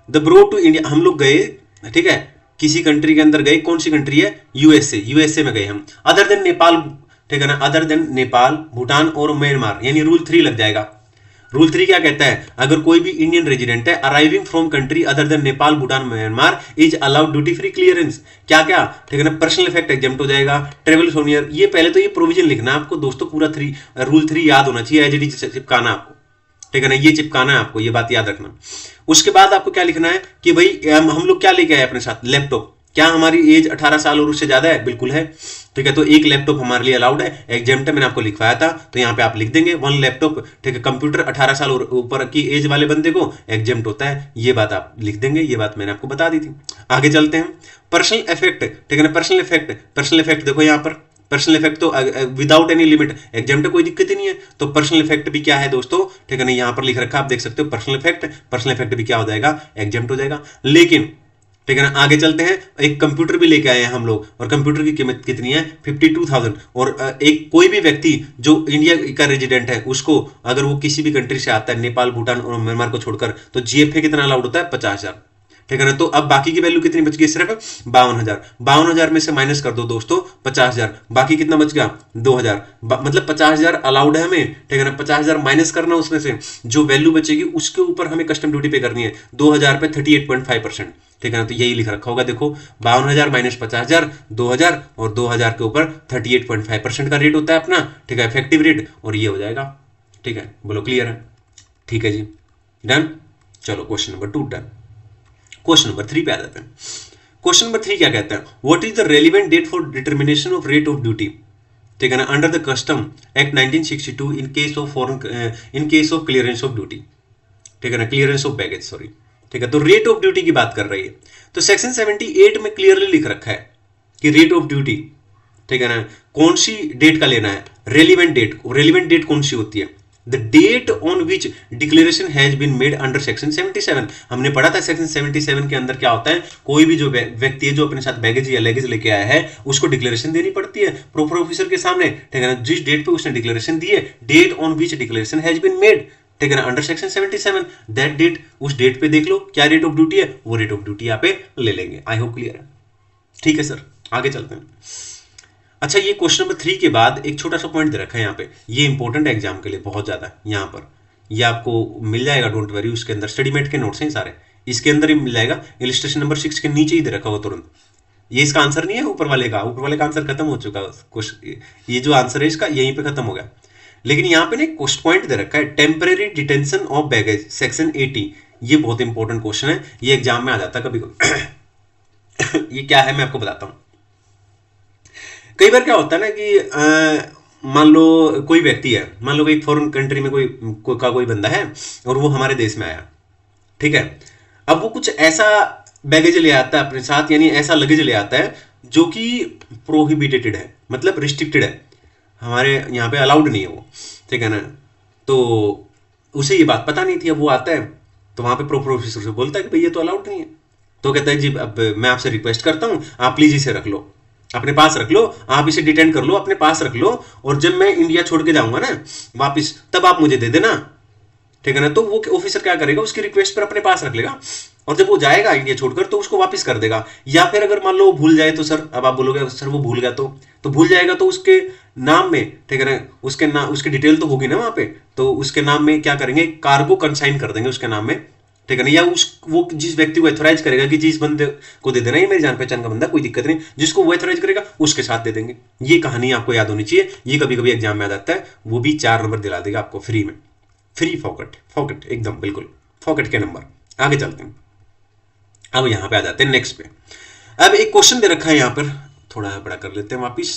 द ब्रो टू इंडिया, हम लोग गए, ठीक है, किसी कंट्री के अंदर गए। कौन सी कंट्री है? यूएसए। यूएसए में गए हम, अदर देन नेपाल, ठीक है ना, अदर देन नेपाल, भूटान और म्यांमार, यानी रूल 3 लग जाएगा। रूल 3 क्या कहता है? अगर कोई भी इंडियन रेजिडेंट है arriving from country other than Nepal, Bhutan, Myanmar is allowed duty free clearance, क्या क्या, ठीक है ना, पर्सनल इफेक्ट एग्जेम्प्ट हो जाएगा, ट्रेवल सोनियर। ये पहले तो ये प्रोविजन लिखना आपको दोस्तों, पूरा रूल 3 याद होना चाहिए, एज इट इज चिपकाना आपको, ठीक है ना, ये चिपकाना है आपको, ये बात याद रखना। उसके बाद आपको क्या लिखना है कि भाई हम लोग क्या लेके आए अपने साथ? लैपटॉप। क्या हमारी एज 18 साल और उससे ज्यादा है? बिल्कुल है, ठीक है। तो एक लैपटॉप हमारे लिए अलाउड है, एग्जेम्प्ट है, मैंने आपको लिखवाया था, तो यहाँ पे आप लिख देंगे 1 लैपटॉप, ठीक है। कंप्यूटर 18 साल और ऊपर की एज वाले बंदे को एग्जेम्प्ट होता है, ये बात आप लिख देंगे, ये बात मैंने आपको बता दी थी। आगे चलते हैं, पर्सनल इफेक्ट, ठीक है ना। पर्सनल इफेक्ट देखो यहाँ पर, पर्सनल इफेक्ट तो विदाउट एनी लिमिट एग्जाम में कोई दिक्कत ही नहीं है। तो पर्सनल इफेक्ट भी क्या है दोस्तों, ठीक है ना, यहां पर लिख रखा आप देख सकते हो, पर्सनल इफेक्ट भी क्या हो जाएगा? एग्जाम हो जाएगा। लेकिन ठीक है ना, आगे चलते हैं, एक कंप्यूटर भी लेके आए हैं हम लोग, और कंप्यूटर की कीमत कितनी है? 52,000। और एक कोई भी व्यक्ति जो इंडिया का रेजिडेंट है, उसको अगर वो किसी भी कंट्री से आता है, नेपाल, भूटान और म्यांमार को छोड़कर, तो जीएफए कितना अलाउड होता है? 50,000, ठीक है ना। तो अब बाकी की वैल्यू कितनी बच गई? सिर्फ 52,000। 52,000 में से माइनस कर दो दोस्तों 50,000, बाकी कितना बच गया? 2,000। मतलब 50,000 अलाउड है हमें, ठीक है ना। 50,000 माइनस करना, उसमें से जो वैल्यू बचेगी उसके ऊपर हमें कस्टम ड्यूटी पे करनी है, 2,000 पे 38.5%, ठीक है ना। तो यही लिख रखा होगा, देखो 52,000 माइनस 50,000, 2,000, और 2,000 के ऊपर 38.5% का रेट होता है अपना, ठीक है, इफेक्टिव रेट, और ये हो जाएगा, ठीक है। बोलो क्लियर है? ठीक है जी, डन। चलो question number 2 done. Question number 3 पे आ जाते हैं। क्वेश्चन नंबर 3 क्या कहता है? What is the relevant date for determination of rate of duty, ठीक है ना, under the custom act 1962 in case of foreign, in case of clearance of duty, ठीक है ना, क्लियरेंस ऑफ बैगेज, सॉरी, ठीक है। तो रेट ऑफ ड्यूटी की बात कर रही है, तो सेक्शन 78 में क्लियरली लिख रखा है कि रेट ऑफ ड्यूटी, ठीक है ना, कौन सी डेट का लेना है? Relevant date. रेलिवेंट डेट कौन सी होती है? The date on which declaration has been made under section 77। हमने पढ़ा था सेक्शन 77 के अंदर क्या होता है, कोई भी जो व्यक्ति है जो अपने साथ बैगेज या लगेज लेके आया है, उसको डिक्लेरेशन देनी पड़ती है प्रॉपर ऑफिसर के सामने, ठीक है ना। जिस डेट पे उसने डिक्लेरेशन दी है, date on which declaration has been made, ठीक है ना, अंडर सेक्शन 77, दैट डेट, उस डेट पे देख लो क्या रेट ऑफ ड्यूटी है, वो रेट ऑफ ड्यूटी यहाँ पे ले लेंगे। आई होप क्लियर है? ठीक है सर, आगे चलते हैं। अच्छा, ये क्वेश्चन नंबर 3 के बाद एक छोटा सा पॉइंट दे रखा है यहाँ पे, ये इंपॉर्टेंट है एग्जाम के लिए बहुत ज्यादा। यहाँ पर ये आपको मिल जाएगा, डोंट वरी, उसके अंदर स्टडी मेट के नोट्स हैं सारे, इसके अंदर ही मिल जाएगा, इलस्ट्रेशन नंबर 6 के नीचे ही दे रखा होगा तुरंत। ये इसका आंसर नहीं है, ऊपर वाले का आंसर खत्म हो चुका है, ये जो आंसर है इसका यहीं पे खत्म हो गया। लेकिन यहाँ पे ना क्वेश्चन पॉइंट दे रखा है, temporary detention of baggage, section 80। ये बहुत इंपॉर्टेंट क्वेश्चन है, ये एग्जाम में आ जाता है कभी कभी। ये क्या है मैं आपको बताता हूँ। कई बार क्या होता है ना कि मान लो कोई व्यक्ति है, मान लो एक फॉरेन कंट्री में कोई बंदा है और वो हमारे देश में आया, ठीक है। अब वो कुछ ऐसा बैगेज ले आता है अपने साथ, यानी ऐसा लगेज ले आता है जो कि प्रोहिबिटेड है, मतलब रिस्ट्रिक्टेड है, हमारे यहाँ पे अलाउड नहीं है वो, ठीक है ना। तो उसे ये बात पता नहीं थी, अब वो आता है तो वहां पे प्रॉपर ऑफिसर से बोलता है कि भाई ये तो अलाउड नहीं है। तो कहता है जी अब मैं आपसे रिक्वेस्ट करता हूँ आप प्लीज इसे रख लो, अपने पास रख लो, आप इसे डिटेन कर लो, अपने पास रख लो, और जब मैं इंडिया छोड़ के जाऊंगा ना वापिस, तब आप मुझे दे देना, ठीक है ना। तो वो ऑफिसर क्या करेगा, उसकी रिक्वेस्ट पर अपने पास रख लेगा, और जब वो जाएगा इंडिया छोड़कर तो उसको वापस कर देगा। या फिर अगर मान लो वो भूल जाए तो सर, अब आप बोलोगे सर वो भूल गया तो भूल जाएगा तो उसके नाम में, ठीक है ना, उसके डिटेल तो होगी ना वहां पे, तो उसके नाम में क्या करेंगे, कार्गो कंसाइन कर देंगे उसके नाम में, ठीक है ना। या वो जिस व्यक्ति को एथोराइज करेगा कि जिस बंदे को दे देना, ये मेरी जान पहचान का बंदा, कोई दिक्कत नहीं, जिसको वो एथोराइज करेगा उसके साथ दे देंगे। ये कहानी आपको याद होनी चाहिए, ये कभी कभी एग्जाम में आ जाता है, वो भी 4 नंबर दिला देगा आपको फ्री में, फ्री फॉकेट एकदम बिल्कुल फॉकेट के नंबर। आगे चलते हैं, अब यहां पे आ जाते हैं नेक्स्ट पे। अब एक क्वेश्चन दे रखा है यहां पर, थोड़ा बड़ा कर लेते हैं वापिस,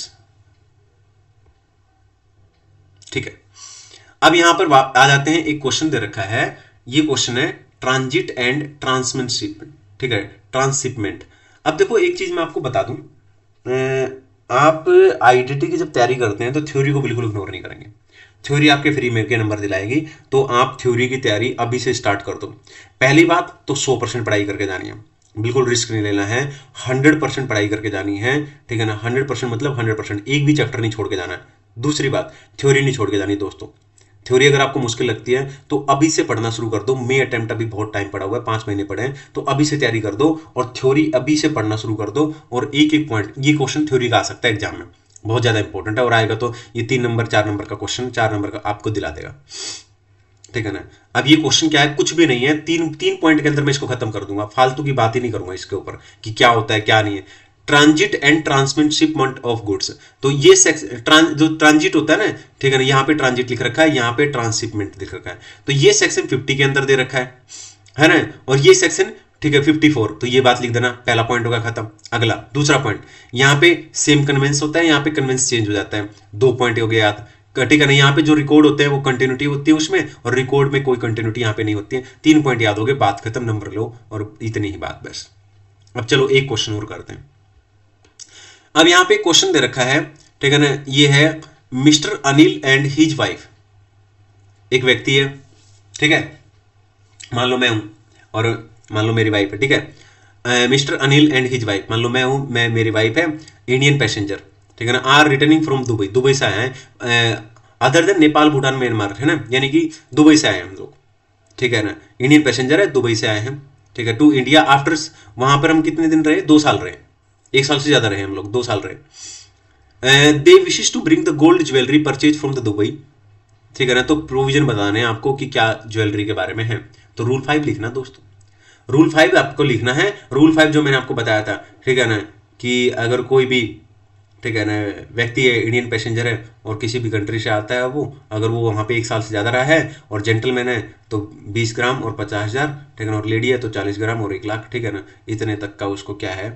ठीक है। अब यहां पर आ जाते हैं, एक क्वेश्चन दे रखा है, ये क्वेश्चन है ट्रांजिट एंड ट्रांसशिपमेंट, ठीक है, ट्रांसशिपमेंट। अब देखो एक चीज मैं आपको बता दूं, आप आईडीटी की जब तैयारी करते हैं तो थ्योरी को बिल्कुल इग्नोर नहीं करेंगे। थ्योरी आपके फ्री में के नंबर दिलाएगी, तो आप थ्योरी की तैयारी अभी से स्टार्ट कर दो। पहली बात तो 100% पढ़ाई करके जानी है, बिल्कुल रिस्क नहीं लेना है, 100% पढ़ाई करके जानी है, ठीक है ना। 100% मतलब 100%, एक भी चैप्टर नहीं छोड़ के जाना है। दूसरी बात, थ्योरी नहीं छोड़ के जानी दोस्तों। थ्योरी अगर आपको मुश्किल लगती है तो अभी से पढ़ना शुरू कर दो। मे अटेम्प्ट अभी बहुत टाइम पड़ा हुआ है, 5 महीने पड़े हैं, तो अभी से तैयारी कर दो और थ्योरी अभी से पढ़ना शुरू कर दो। और एक एक पॉइंट, ये क्वेश्चन थ्योरी का आ सकता है एग्जाम में, बहुत ज्यादा इंपॉर्टेंट है, और आएगा तो ये 3 नंबर 4 नंबर का क्वेश्चन, 4 नंबर का आपको दिला देगा, ठीक है ना। अब ये क्वेश्चन क्या है, कुछ भी नहीं है, तीन पॉइंट के अंदर मैं इसको खत्म कर दूंगा, फालतू की बात ही नहीं करूंगा इसके ऊपर कि क्या होता है क्या नहीं है। Transit and transshipment of goods, तो ये जो ट्रांजिट होता है ना, ठीक है ना, यहाँ पे ट्रांजिट लिख रखा है, यहाँ पे ट्रांसशिपमेंट लिख रखा है, तो ये सेक्शन 50 के अंदर दे रखा है ना, और ये सेक्शन, ठीक है, 54, तो ये बात लिख देना, पहला पॉइंट होगा खत्म। अगला दूसरा पॉइंट, यहाँ पे सेम कन्वेंस होता है, यहाँ पे कन्वेंस चेंज हो जाता है, 2 पॉइंट हो गए याद, ठीक है ना। यहाँ पे जो रिकॉर्ड होते हैं वो कंटिन्यूटी होती है उसमें, और रिकॉर्ड में कोई कंटिन्यूटी यहाँ पे नहीं होती है। 3 पॉइंट याद हो गए, बात खत्म, नंबर लो, और इतनी ही बात बस। अब चलो एक क्वेश्चन और करते हैं। अब यहाँ पे क्वेश्चन दे रखा है, ठीक है ना, ये है mister Anil and his wife, एक व्यक्ति है, ठीक है, मान लो मैं हूं और मान लो मेरी वाइफ है, ठीक है। Mister Anil and his wife, मान लो मैं हूं, मेरी वाइफ है, इंडियन पैसेंजर, ठीक है ना, are returning from Dubai, Dubai से आए हैं, other than Nepal Bhutan Myanmar, है ना, यानी कि दुबई से आए हैं हम लोग, ठीक है ना, इंडियन पैसेंजर है, दुबई से आए हैं, ठीक है, टू इंडिया आफ्टर, वहां पर हम कितने दिन रहे, 2 साल रहे, 1 साल से ज्यादा रहे हम लोग, 2 साल रहे। They wishes to bring the gold jewellery purchase from the Dubai, ठीक है ना, तो प्रोविजन बताने हैं आपको कि क्या ज्वेलरी के बारे में है, तो रूल 5 लिखना दोस्तों, रूल 5 आपको लिखना है। रूल 5 जो मैंने आपको बताया था, ठीक है ना, कि अगर कोई भी, ठीक है ना, व्यक्ति है, इंडियन पैसेंजर है और किसी भी कंट्री से आता है, वो अगर वो वहाँ पे 1 साल से ज़्यादा रहा है और जेंटलमैन है तो 20 ग्राम और 50,000, ठीक है ना, और लेडी है तो 40 ग्राम और 1 लाख, ठीक है ना, इतने तक का उसको क्या है,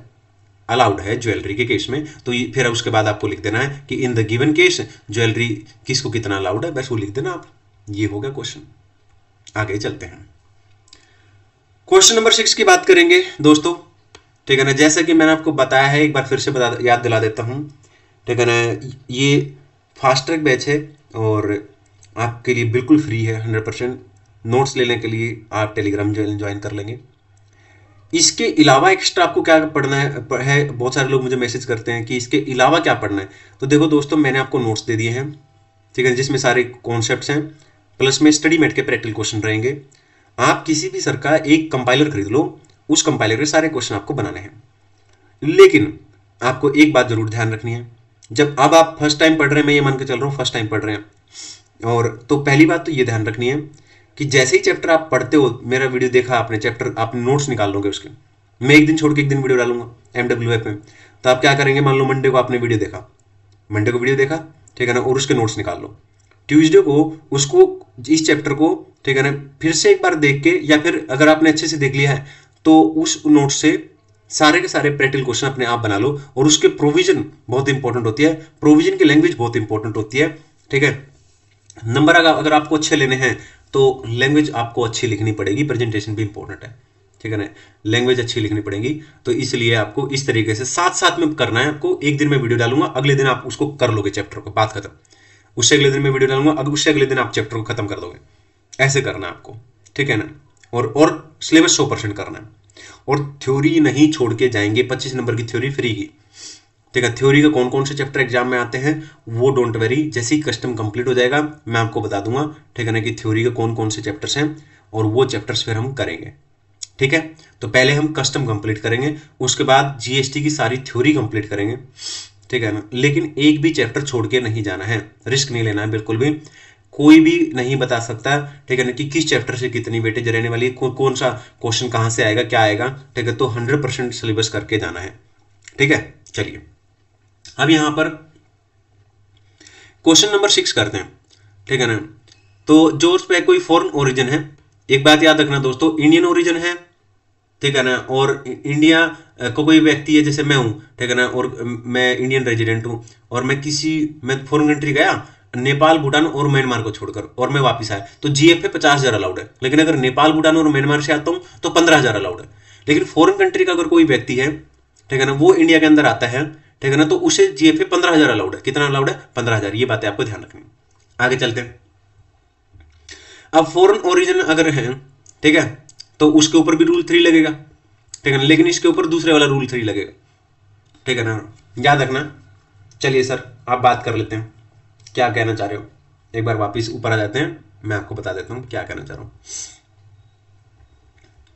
अलाउड है ज्वेलरी के केस में। तो फिर उसके बाद आपको लिख देना है कि in the given case jewellery किसको कितना अलाउड है, बस वो लिख देना आप। ये हो गया क्वेश्चन। आगे चलते हैं, क्वेश्चन नंबर 6 की बात करेंगे दोस्तों, ठीक है ना। जैसा कि मैंने आपको बताया है, एक बार फिर से याद दिला देता हूँ, ठीक है ना, ये फास्ट ट्रैक बैच है और आपके लिए बिल्कुल फ्री है 100%। नोट्स लेने के लिए आप टेलीग्राम ज्वाइन कर लेंगे। इसके अलावा एक्स्ट्रा आपको क्या पढ़ना है, बहुत सारे लोग मुझे मैसेज करते हैं कि इसके अलावा क्या पढ़ना है। तो देखो दोस्तों, मैंने आपको नोट्स दे दिए हैं, ठीक है, जिसमें सारे कॉन्सेप्ट्स हैं, प्लस में स्टडी मेट के प्रैक्टिकल क्वेश्चन रहेंगे। आप किसी भी सर का एक कंपाइलर खरीद लो, उस कंपाइलर के सारे क्वेश्चन आपको बनाने हैं। लेकिन आपको एक बात जरूर ध्यान रखनी है, जब अब आप फर्स्ट टाइम पढ़ रहे हैं, मैं ये मान के चल रहा हूँ फर्स्ट टाइम पढ़ रहे हैं, और तो पहली बात तो ये ध्यान रखनी है कि जैसे ही चैप्टर आप पढ़ते हो, मेरा वीडियो देखा आपने, चैप्टर आपने नोट्स निकाल लोगे उसके, मैं एक दिन छोड़ के एक दिन वीडियो डालूंगा MWF में। तो आप क्या करेंगे, मान लो मंडे को आपने वीडियो देखा, मंडे को वीडियो देखा, ठीक है ना, और उसके नोट्स निकाल लो। ट्यूसडे को उसको, इस चैप्टर को, ठीक है ना, फिर से एक बार देख के, या फिर अगर आपने अच्छे से देख लिया है तो उस नोट से सारे के सारे प्रैक्टिकल क्वेश्चन अपने आप बना लो। और उसके प्रोविजन बहुत इंपॉर्टेंट होती है, प्रोविजन की लैंग्वेज बहुत इंपॉर्टेंट होती है, ठीक है। नंबर अगर आपको अच्छे लेने हैं तो लैंग्वेज आपको अच्छी लिखनी पड़ेगी, प्रेजेंटेशन भी इंपॉर्टेंट है, ठीक है ना, लैंग्वेज अच्छी लिखनी पड़ेगी। तो इसलिए आपको इस तरीके से साथ साथ में करना है। आपको एक दिन में वीडियो डालूंगा, अगले दिन आप उसको कर लोगे चैप्टर को, बात खत्म। उससे अगले दिन में वीडियो डालूंगा, उससे अगले दिन आप चैप्टर को खत्म कर दोगे। ऐसे करना है आपको, ठीक है ना। और सिलेबस 100% करना है, और थ्योरी नहीं छोड़ के जाएंगे। 25 नंबर की थ्योरी फ्री की, ठीक है। थ्योरी के कौन कौन से चैप्टर एग्जाम में आते हैं वो डोंट वेरी, जैसे ही कस्टम कंप्लीट हो जाएगा मैं आपको बता दूंगा, ठीक है ना, कि थ्योरी के कौन कौन से चैप्टर्स हैं और वो चैप्टर्स फिर हम करेंगे, ठीक है। तो पहले हम कस्टम कंप्लीट करेंगे, उसके बाद जीएसटी की सारी थ्योरी कंप्लीट करेंगे, ठीक है ना। लेकिन एक भी चैप्टर छोड़ के नहीं जाना है, रिस्क नहीं लेना है बिल्कुल भी। कोई भी नहीं बता सकता, ठीक है ना, कि किस चैप्टर से कितनी वेटेज रहने वाली है, कौन सा क्वेश्चन कहां से आएगा, क्या आएगा, ठीक है। तो 100% सिलेबस करके जाना है, ठीक है। चलिए अब यहां पर क्वेश्चन नंबर 6 करते हैं, ठीक है ना। तो जो उस पर कोई फॉरेन ओरिजिन है, एक बात याद रखना दोस्तों, इंडियन ओरिजिन है, ठीक है ना, और इंडिया को कोई व्यक्ति है, जैसे मैं हूं, ठीक है ना, और मैं इंडियन रेजिडेंट हूं, और मैं फॉरेन कंट्री गया, नेपाल, भूटान और म्यांमार को छोड़कर, और मैं वापस आया, तो जीएफए 50,000 अलाउड है। लेकिन अगर नेपाल, भूटान और म्यांमार से आता हूं तो 15,000 अलाउड है। लेकिन फॉरेन कंट्री का अगर कोई व्यक्ति है, ठीक है ना, वो इंडिया के अंदर आता है, ठीक है ना, तो उसे जीएफए 15,000 अलाउड है। कितना अलाउड है? 15,000। ये बातें आपको ध्यान रखनी। आगे चलते हैं। अब फॉरेन ओरिजिन अगर है, ठीक है, तो उसके ऊपर भी रूल 3 लगेगा, ठीक है ना, लेकिन इसके ऊपर दूसरे वाला रूल 3 लगेगा, ठीक है ना, याद रखना। चलिए सर आप बात कर लेते हैं, क्या कहना चाह रहे हो। एक बार वापस ऊपर आ जाते हैं, मैं आपको बता देता हूं क्या कहना चाह रहा हूं।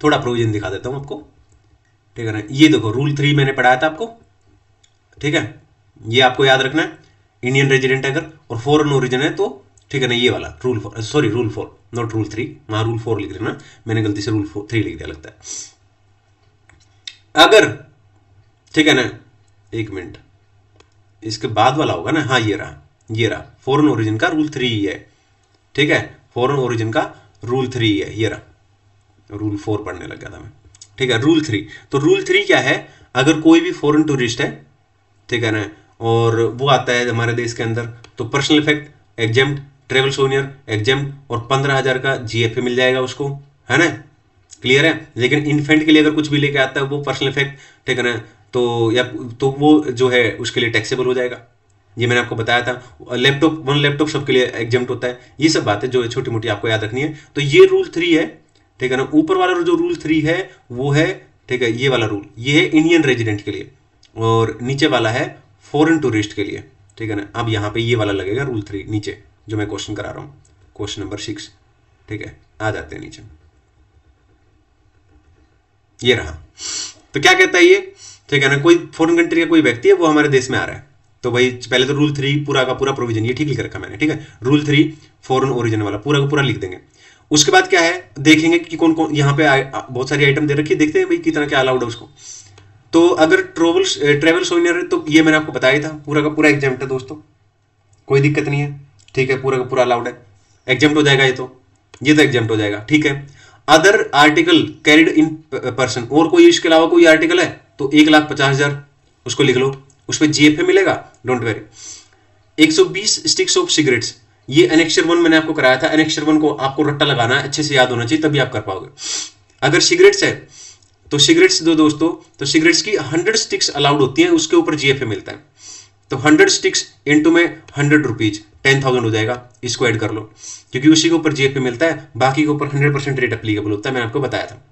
थोड़ा प्रोविजन दिखा देता हूं आपको, ठीक है ना। ये देखो रूल 3 मैंने पढ़ाया था आपको, ठीक है, ये आपको याद रखना है। इंडियन रेजिडेंट अगर और फॉरेन ओरिजिन है तो, ठीक है ना, ये वाला rule 4, sorry rule 4 not rule 3, वहां रूल 4 लिख देना, मैंने गलती से रूल 3 लिख दिया लगता है। अगर, ठीक है ना, एक मिनट, इसके बाद वाला होगा ना, हाँ ये रहा फॉरेन ओरिजिन का रूल 3 ही है, ठीक है, फॉरेन ओरिजिन का रूल 3 ही है, ये रहा। रूल 4 पढ़ने लग गया था मैं, ठीक है। रूल 3, तो रूल 3 क्या है, अगर कोई भी फॉरेन टूरिस्ट है, ठीक है ना, और वो आता है हमारे देश के अंदर, तो personal effect exempt, travel souvenir exempt, और 15,000 का जीएफए मिल जाएगा उसको, है ना, क्लियर है। लेकिन इन्फेंट के लिए अगर कुछ भी लेके आता है वो पर्सनल इफेक्ट, ठीक है ना, तो या तो वो जो है उसके लिए टैक्सेबल हो जाएगा। ये मैंने आपको बताया था। लैपटॉप, 1 लैपटॉप सबके लिए एग्जेम्प्ट होता है। ये सब बातें जो है छोटी मोटी आपको याद रखनी है। तो ये रूल 3 है, ठीक है ना। ऊपर वाला जो रूल 3 है वो है, ठीक है, ये वाला रूल, ये है इंडियन रेजिडेंट के लिए, और नीचे वाला है फॉरेन टूरिस्ट के लिए, ठीक है ना। अब यहाँ पे ये वाला लगेगा रूल 3 नीचे, जो मैं क्वेश्चन करा रहा हूँ, क्वेश्चन नंबर 6, ठीक है। आ जाते हैं नीचे, ये रहा। तो क्या कहता है ये, ठीक है ना, कोई फॉरेन कंट्री का कोई व्यक्ति है, वो हमारे देश में आ रहा है, तो भाई पहले तो रूल 3 पूरा का पूरा प्रोविजन ये ठीक लिख रखा मैंने, ठीक है। रूल 3 फॉरेन ओरिजिन वाला पूरा का पूरा लिख देंगे। उसके बाद क्या है, देखेंगे कि कौन कौन यहाँ पे बहुत सारी आइटम दे रखी है, देखते हैं भाई कितना क्या अलाउड है उसको। तो अगर ट्रेवल सोनियर है तो ये मैंने आपको बताया था, पूरा का पूरा एग्जाम्प्ट है दोस्तों, कोई दिक्कत नहीं है, ठीक है, पूरा का पूरा अलाउड है, एग्जाम्प्ट हो जाएगा ये तो एग्जाम्प्ट हो जाएगा, ठीक है। Other article carried in person, और कोई इसके अलावा कोई आर्टिकल है तो 1,50,000 उसको लिख लो, उस पर जीएफए मिलेगा, don't very. 120 sticks of cigarettes, ये एनेक्चर 1 मैंने आपको कराया था। एनेक्चर 1 को आपको रट्टा लगाना है, अच्छे से याद होना चाहिए, तभी आप कर पाओगे। अगर सिगरेट्स है तो सिगरेट्स दो दोस्तों, तो सिगरेट्स की 100 स्टिक्स अलाउड होती हैं, उसके ऊपर जीएफए मिलता है। तो 100 स्टिक्स इंटू में 100 रुपीज, 10,000 हो जाएगा, इसको ऐड कर लो, क्योंकि उसी के ऊपर जीएफए मिलता है, बाकी के ऊपर 100% रेट एप्लीकेबल होता है, मैंने आपको बताया था।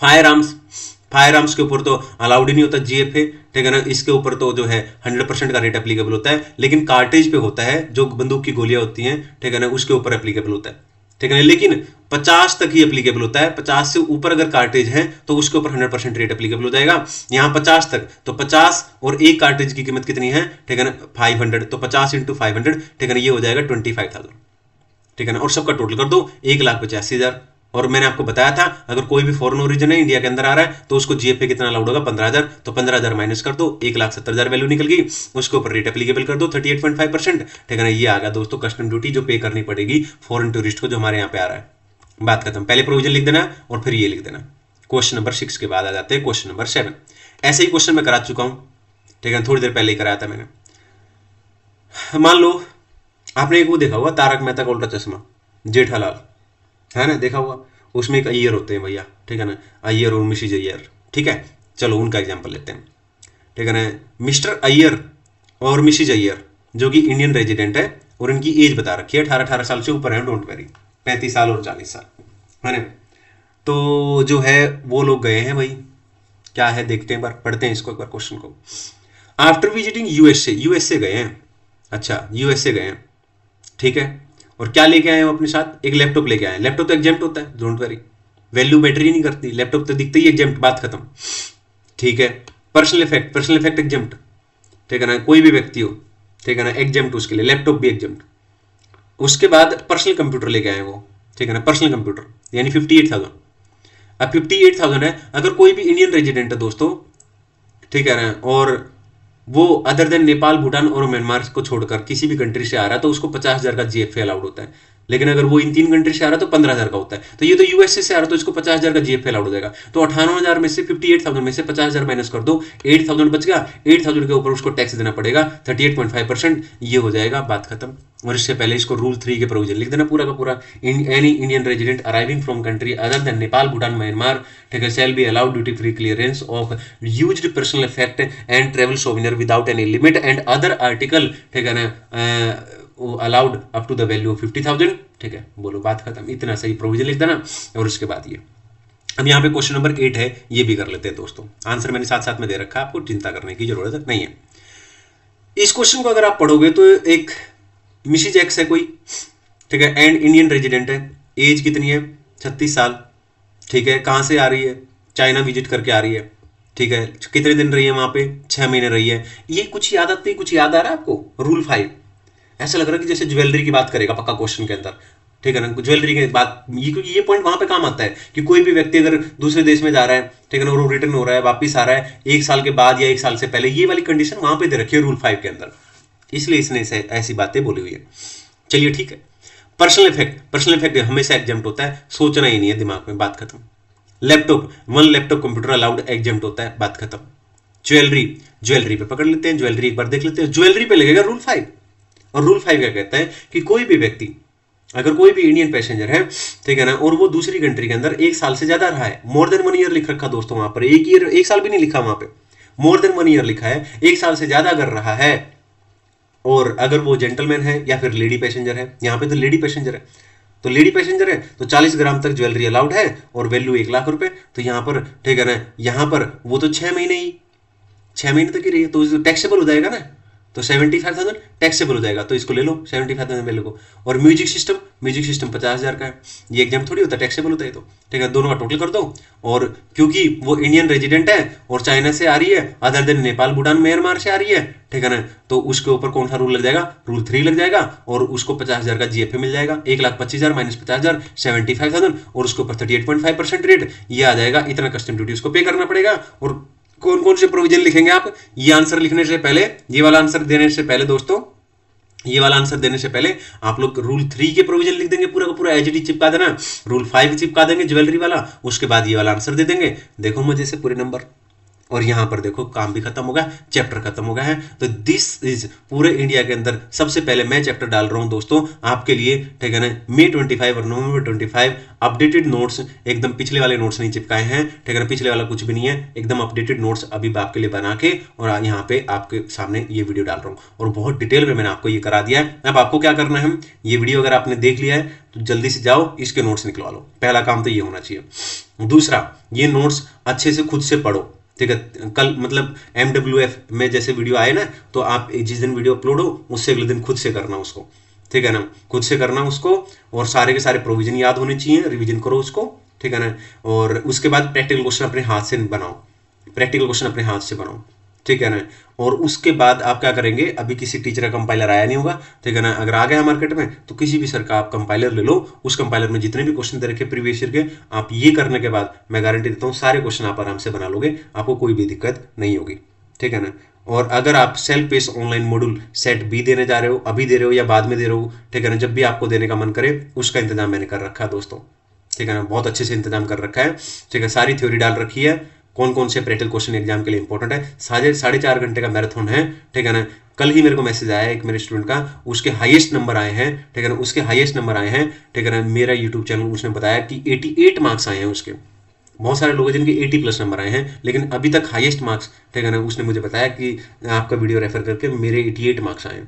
फायर आर्म्स के ऊपर तो अलाउड ही नहीं होता जीएफए, ठीक है ना, इसके ऊपर तो जो है 100% का रेट एप्लीकेबल होता है, लेकिन कार्टेज पे होता है, जो बंदूक की गोलियां होती हैं, ठीक है ना, उसके ऊपर एप्लीकेबल होता है, ठीक है। लेकिन 50 तक ही एप्लीकेबल होता है, 50 से ऊपर अगर कार्टेज है तो उसके ऊपर 100% रेट एप्लीकेबल हो जाएगा। यहाँ 50 तक, तो 50 और एक कार्टेज की कीमत कितनी है, ठीक है ना, 500, तो 50 इंटू 500, ठीक है ना, ये हो जाएगा 25,000, ठीक है ना, और सबका टोटल कर दो 1,85,000। और मैंने आपको बताया था अगर कोई भी फॉरेन ओरिजिन है, इंडिया के अंदर आ रहा है, तो उसको जीएफए कितना अलाउड होगा, 15,000, तो 15,000 माइनस कर दो, 1,70,000 वैल्यू निकल गई, उसके ऊपर रेट एप्लीकेबल कर दो 38.5%, ठीक है ना। ये आ गया दोस्तों कस्टम ड्यूटी जो पे करनी पड़ेगी फॉरेन टूरिस्ट को जो हमारे यहाँ पे आ रहा है। बात खत्म, पहले प्रोविजन लिख देना और फिर ये लिख देना। क्वेश्चन नंबर 6 के बाद आ जाते हैं क्वेश्चन नंबर 7। ऐसे ही क्वेश्चन मैं करा चुका हूं, ठीक है, थोड़ी देर पहले ही कराया था मैंने। मान लो आपने एक वो देखा होगा तारक मेहता का उल्टा चश्मा, जेठालाल, है ना, देखा हुआ, उसमें एक अय्यर होते हैं भैया, ठीक है ना, अय्यर और मिसेज अय्यर, ठीक है। चलो उनका एग्जाम्पल लेते हैं, ठीक है ना। मिस्टर अय्यर और मिसेज अय्यर जो कि इंडियन रेजिडेंट है, और इनकी एज बता रखी है 18 साल से ऊपर है, डोंट वेरी, 35 साल और 40 साल, है ना। तो जो है वो लोग गए हैं भाई, क्या है देखते हैं, बार पढ़ते हैं इसको एक बार क्वेश्चन को। आफ्टर विजिटिंग यूएसए गए हैं, अच्छा यूएसए गए हैं, ठीक है, और क्या लेके आए हो अपने साथ, एक लैपटॉप लेके आए। लैपटॉप तो एग्जेम्प्ट होता है, डोंट वरी, वैल्यू बैटरी नहीं करती, लैपटॉप तो दिखता ही एग्जेम्प्ट, बात खत्म, ठीक है। पर्सनल इफेक्ट एग्जेम्प्ट, ठीक है ना, कोई भी व्यक्ति हो, ठीक है ना, एग्जेम्प्ट उसके लिए, लैपटॉप भी एग्जेम्प्ट। उसके बाद पर्सनल कंप्यूटर लेके आए वो, ठीक है ना, पर्सनल कंप्यूटर यानी 58,000। अब 58,000 है, अगर कोई भी इंडियन रेजिडेंट है दोस्तों, ठीक है ना, और वो अदर देन नेपाल, भूटान और म्यांमार को छोड़कर किसी भी कंट्री से आ रहा है तो उसको 50,000 का जीएफए अलाउड होता है। लेकिन अगर वो इन 3 कंट्री से आ रहा है तो 15,000 का होता है। तो ये तो यूएसए से आ रहा है तो इसको 50,000 का जीएफए अलाउड हो जाएगा। तो 58,000 में से 58,000 में से 50,000 माइनस कर दो, 8,000 बच गया। 8,000 के ऊपर उसको टैक्स देना पड़ेगा 38.5%, ये हो जाएगा, बात खत्म। और इससे पहले इसको रूल 3 के प्रोविजन लिख देना पूरा का पूरा। Any Indian resident arriving from country other than Nepal, Bhutan, Myanmar, ठीक है, shall be allowed duty free clearance of used personal effect and travel souvenir without any limit and other article, ठीक है ना, allowed up to the value of 50,000, ठीक है, बोलो बात खत्म। इतना सही प्रोविजन लिख देना। और उसके बाद ये अब यहाँ पे क्वेश्चन नंबर 8 है, ये भी कर लेते हैं दोस्तों। आंसर मैंने साथ साथ में दे रखा है, आपको चिंता करने की जरूरत नहीं है। इस क्वेश्चन को अगर आप पढ़ोगे तो एक मिसिज एक्स है कोई, ठीक है, एंड इंडियन रेजिडेंट है, एज कितनी है, 36 साल, ठीक है, कहाँ से आ रही है, चाइना विजिट करके आ रही है, ठीक है, कितने दिन रही है वहां पे, 6 महीने रही है। ये कुछ याद आती है, कुछ याद आ रहा है आपको, रूल 5, ऐसा लग रहा है कि जैसे ज्वेलरी की बात करेगा पक्का क्वेश्चन के अंदर, ठीक है ना, ज्वेलरी की बात, ये क्योंकि ये पॉइंट वहां पे काम आता है कि कोई भी व्यक्ति अगर दूसरे देश में जा रहा है, ठीक है ना, और वो रिटर्न हो रहा है, वापिस आ रहा है 1 साल के बाद या 1 साल से पहले, ये वाली कंडीशन वहां पे दे रखी है रूल 5 के अंदर, इसलिए इसने ऐसी बातें बोली हुई है। चलिए ठीक है। पर्सनल इफेक्ट हमेशा एग्जेम्प्ट होता है, सोचना ही नहीं है दिमाग में, बात खत्म। Laptop, 1 laptop computer allowed, exempt होता है, बात खत्म। ज्वेलरी पे पकड़ लेते हैं, ज्वेलरी एक बार देख लेते हैं, ज्वेलरी पे लगेगा रूल 5। और रूल 5 क्या कहता है कि कोई भी व्यक्ति, अगर कोई भी इंडियन पैसेंजर है, ठीक है ना, और वो दूसरी कंट्री के अंदर 1 साल से ज्यादा रहा है, मोर देन 1 ईयर लिख रखा दोस्तों वहां पर, 1 साल भी नहीं लिखा वहां पे, मोर देन 1 ईयर लिखा है, 1 साल से ज्यादा अगर रहा है, और अगर वो जेंटलमैन है या फिर लेडी पैसेंजर है, यहाँ पे तो लेडी पैसेंजर है, तो लेडी पैसेंजर है तो 40 ग्राम तक ज्वेलरी अलाउड है और वैल्यू 1 लाख रुपए। तो यहाँ पर, ठीक है ना, यहाँ पर वो तो 6 महीने तक ही रही है, तो टैक्सेबल हो जाएगा ना, तो 75,000 टैक्सेबल हो जाएगा, तो इसको ले लो 75,000 वैल्यू को। और म्यूजिक सिस्टम 50,000 का है, ये एग्जाम थोड़ी होता है, टैक्सेबल होता है, तो ठीक है, दोनों का टोटल कर दो। और क्योंकि वो इंडियन रेजिडेंट है और चाइना से आ रही है, other than Nepal, Bhutan, Myanmar से आ रही है, ठीक है ना, तो उसके ऊपर कौन सा रूल लग जाएगा, रूल 3 लग जाएगा, और उसको 50,000 का जीएफए मिल जाएगा, 1,25,000 माइनस 50,000 75,000, और उसके ऊपर 38.5% रेट, ये आ जाएगा, इतना कस्टम ड्यूटी उसको पे करना पड़ेगा। और कौन कौन से प्रोविजन लिखेंगे आप, ये आंसर लिखने से पहले, ये वाला आंसर देने से पहले दोस्तों, ये वाला आंसर देने से पहले आप लोग रूल 3 के प्रोविजन लिख देंगे, पूरा का पूरा एचडी चिपका देना, रूल 5 चिपका देंगे ज्वेलरी वाला, उसके बाद ये वाला आंसर दे देंगे, देखो मजे से पूरे नंबर। और यहां पर देखो काम भी खत्म हो गया, चैप्टर खत्म हो गया है। तो दिस इज पूरे इंडिया के अंदर सबसे पहले मैं चैप्टर डाल रहा हूं दोस्तों आपके लिए, ठीक है ना, मई 25 और नवंबर 25 अपडेटेड नोट्स, एकदम पिछले वाले नोट्स नहीं चिपकाए हैं, ठीक है ना, पिछले वाला कुछ भी नहीं है, एकदम अपडेटेड नोट्स अभी आपके लिए बना के और यहाँ पे आपके सामने ये वीडियो डाल रहा हूँ, और बहुत डिटेल में मैंने आपको ये करा दिया है। अब आपको क्या करना है, ये वीडियो अगर आपने देख लिया है तो जल्दी से जाओ इसके नोट्स निकलवा लो, पहला काम तो ये होना चाहिए। दूसरा, ये नोट्स अच्छे से खुद से पढ़ो, ठीक है, कल मतलब MWF में जैसे वीडियो आए ना, तो आप जिस दिन वीडियो अपलोड हो उससे अगले दिन खुद से करना उसको, ठीक है ना, खुद से करना उसको, और सारे के सारे प्रोविजन याद होने चाहिए, रिवीजन करो उसको, ठीक है ना। और उसके बाद प्रैक्टिकल क्वेश्चन अपने हाथ से बनाओ, ठीक है ना। और उसके बाद आप क्या करेंगे, अभी किसी टीचर का कंपाइलर आया नहीं होगा, ठीक है ना, अगर आ गया मार्केट में तो किसी भी सर का आप कंपाइलर ले लो, उस कंपाइलर में जितने भी क्वेश्चन दे रखे प्रीवियस ईयर के, आप ये करने के बाद मैं गारंटी देता हूँ सारे क्वेश्चन आप आराम से बना लोगे, आपको कोई भी दिक्कत नहीं होगी, ठीक है ना। और अगर आप self pace online module set B देने जा रहे हो, अभी दे रहे हो या बाद में दे रहे हो, ठीक है ना, जब भी आपको देने का मन करे उसका इंतजाम मैंने कर रखा है दोस्तों, ठीक है ना, बहुत अच्छे से इंतजाम कर रखा है, ठीक है, सारी थ्योरी डाल रखी है, कौन कौन से प्रैक्टिकल क्वेश्चन एग्जाम के लिए इंपॉर्टेंट है, 4.5 घंटे का मैराथन है, ठीक है ना। कल ही मेरे को मैसेज आया एक मेरे स्टूडेंट का, उसके हाईएस्ट नंबर आए हैं, ठीक है ना, ठीक है ना, मेरा यूट्यूब चैनल, उसने बताया कि 88 मार्क्स आए हैं उसके। बहुत सारे लोग हैं जिनके 80+ नंबर आए हैं, लेकिन अभी तक हाईएस्ट मार्क्स, ठीक है ना, उसने मुझे बताया कि आपका वीडियो रेफर करके मेरे 88 मार्क्स आए हैं,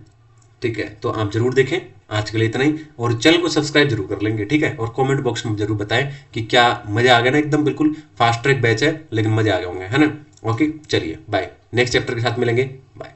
ठीक है। तो आप जरूर देखें, आज के लिए इतना ही, और चैनल को सब्सक्राइब जरूर कर लेंगे, ठीक है। और कमेंट बॉक्स में जरूर बताएं कि क्या मजा आ गया ना, एकदम बिल्कुल फास्ट ट्रैक बैच है लेकिन मजा आ गए होंगे, है ना। ओके, चलिए बाय। नेक्स्ट चैप्टर के साथ मिलेंगे। बाय।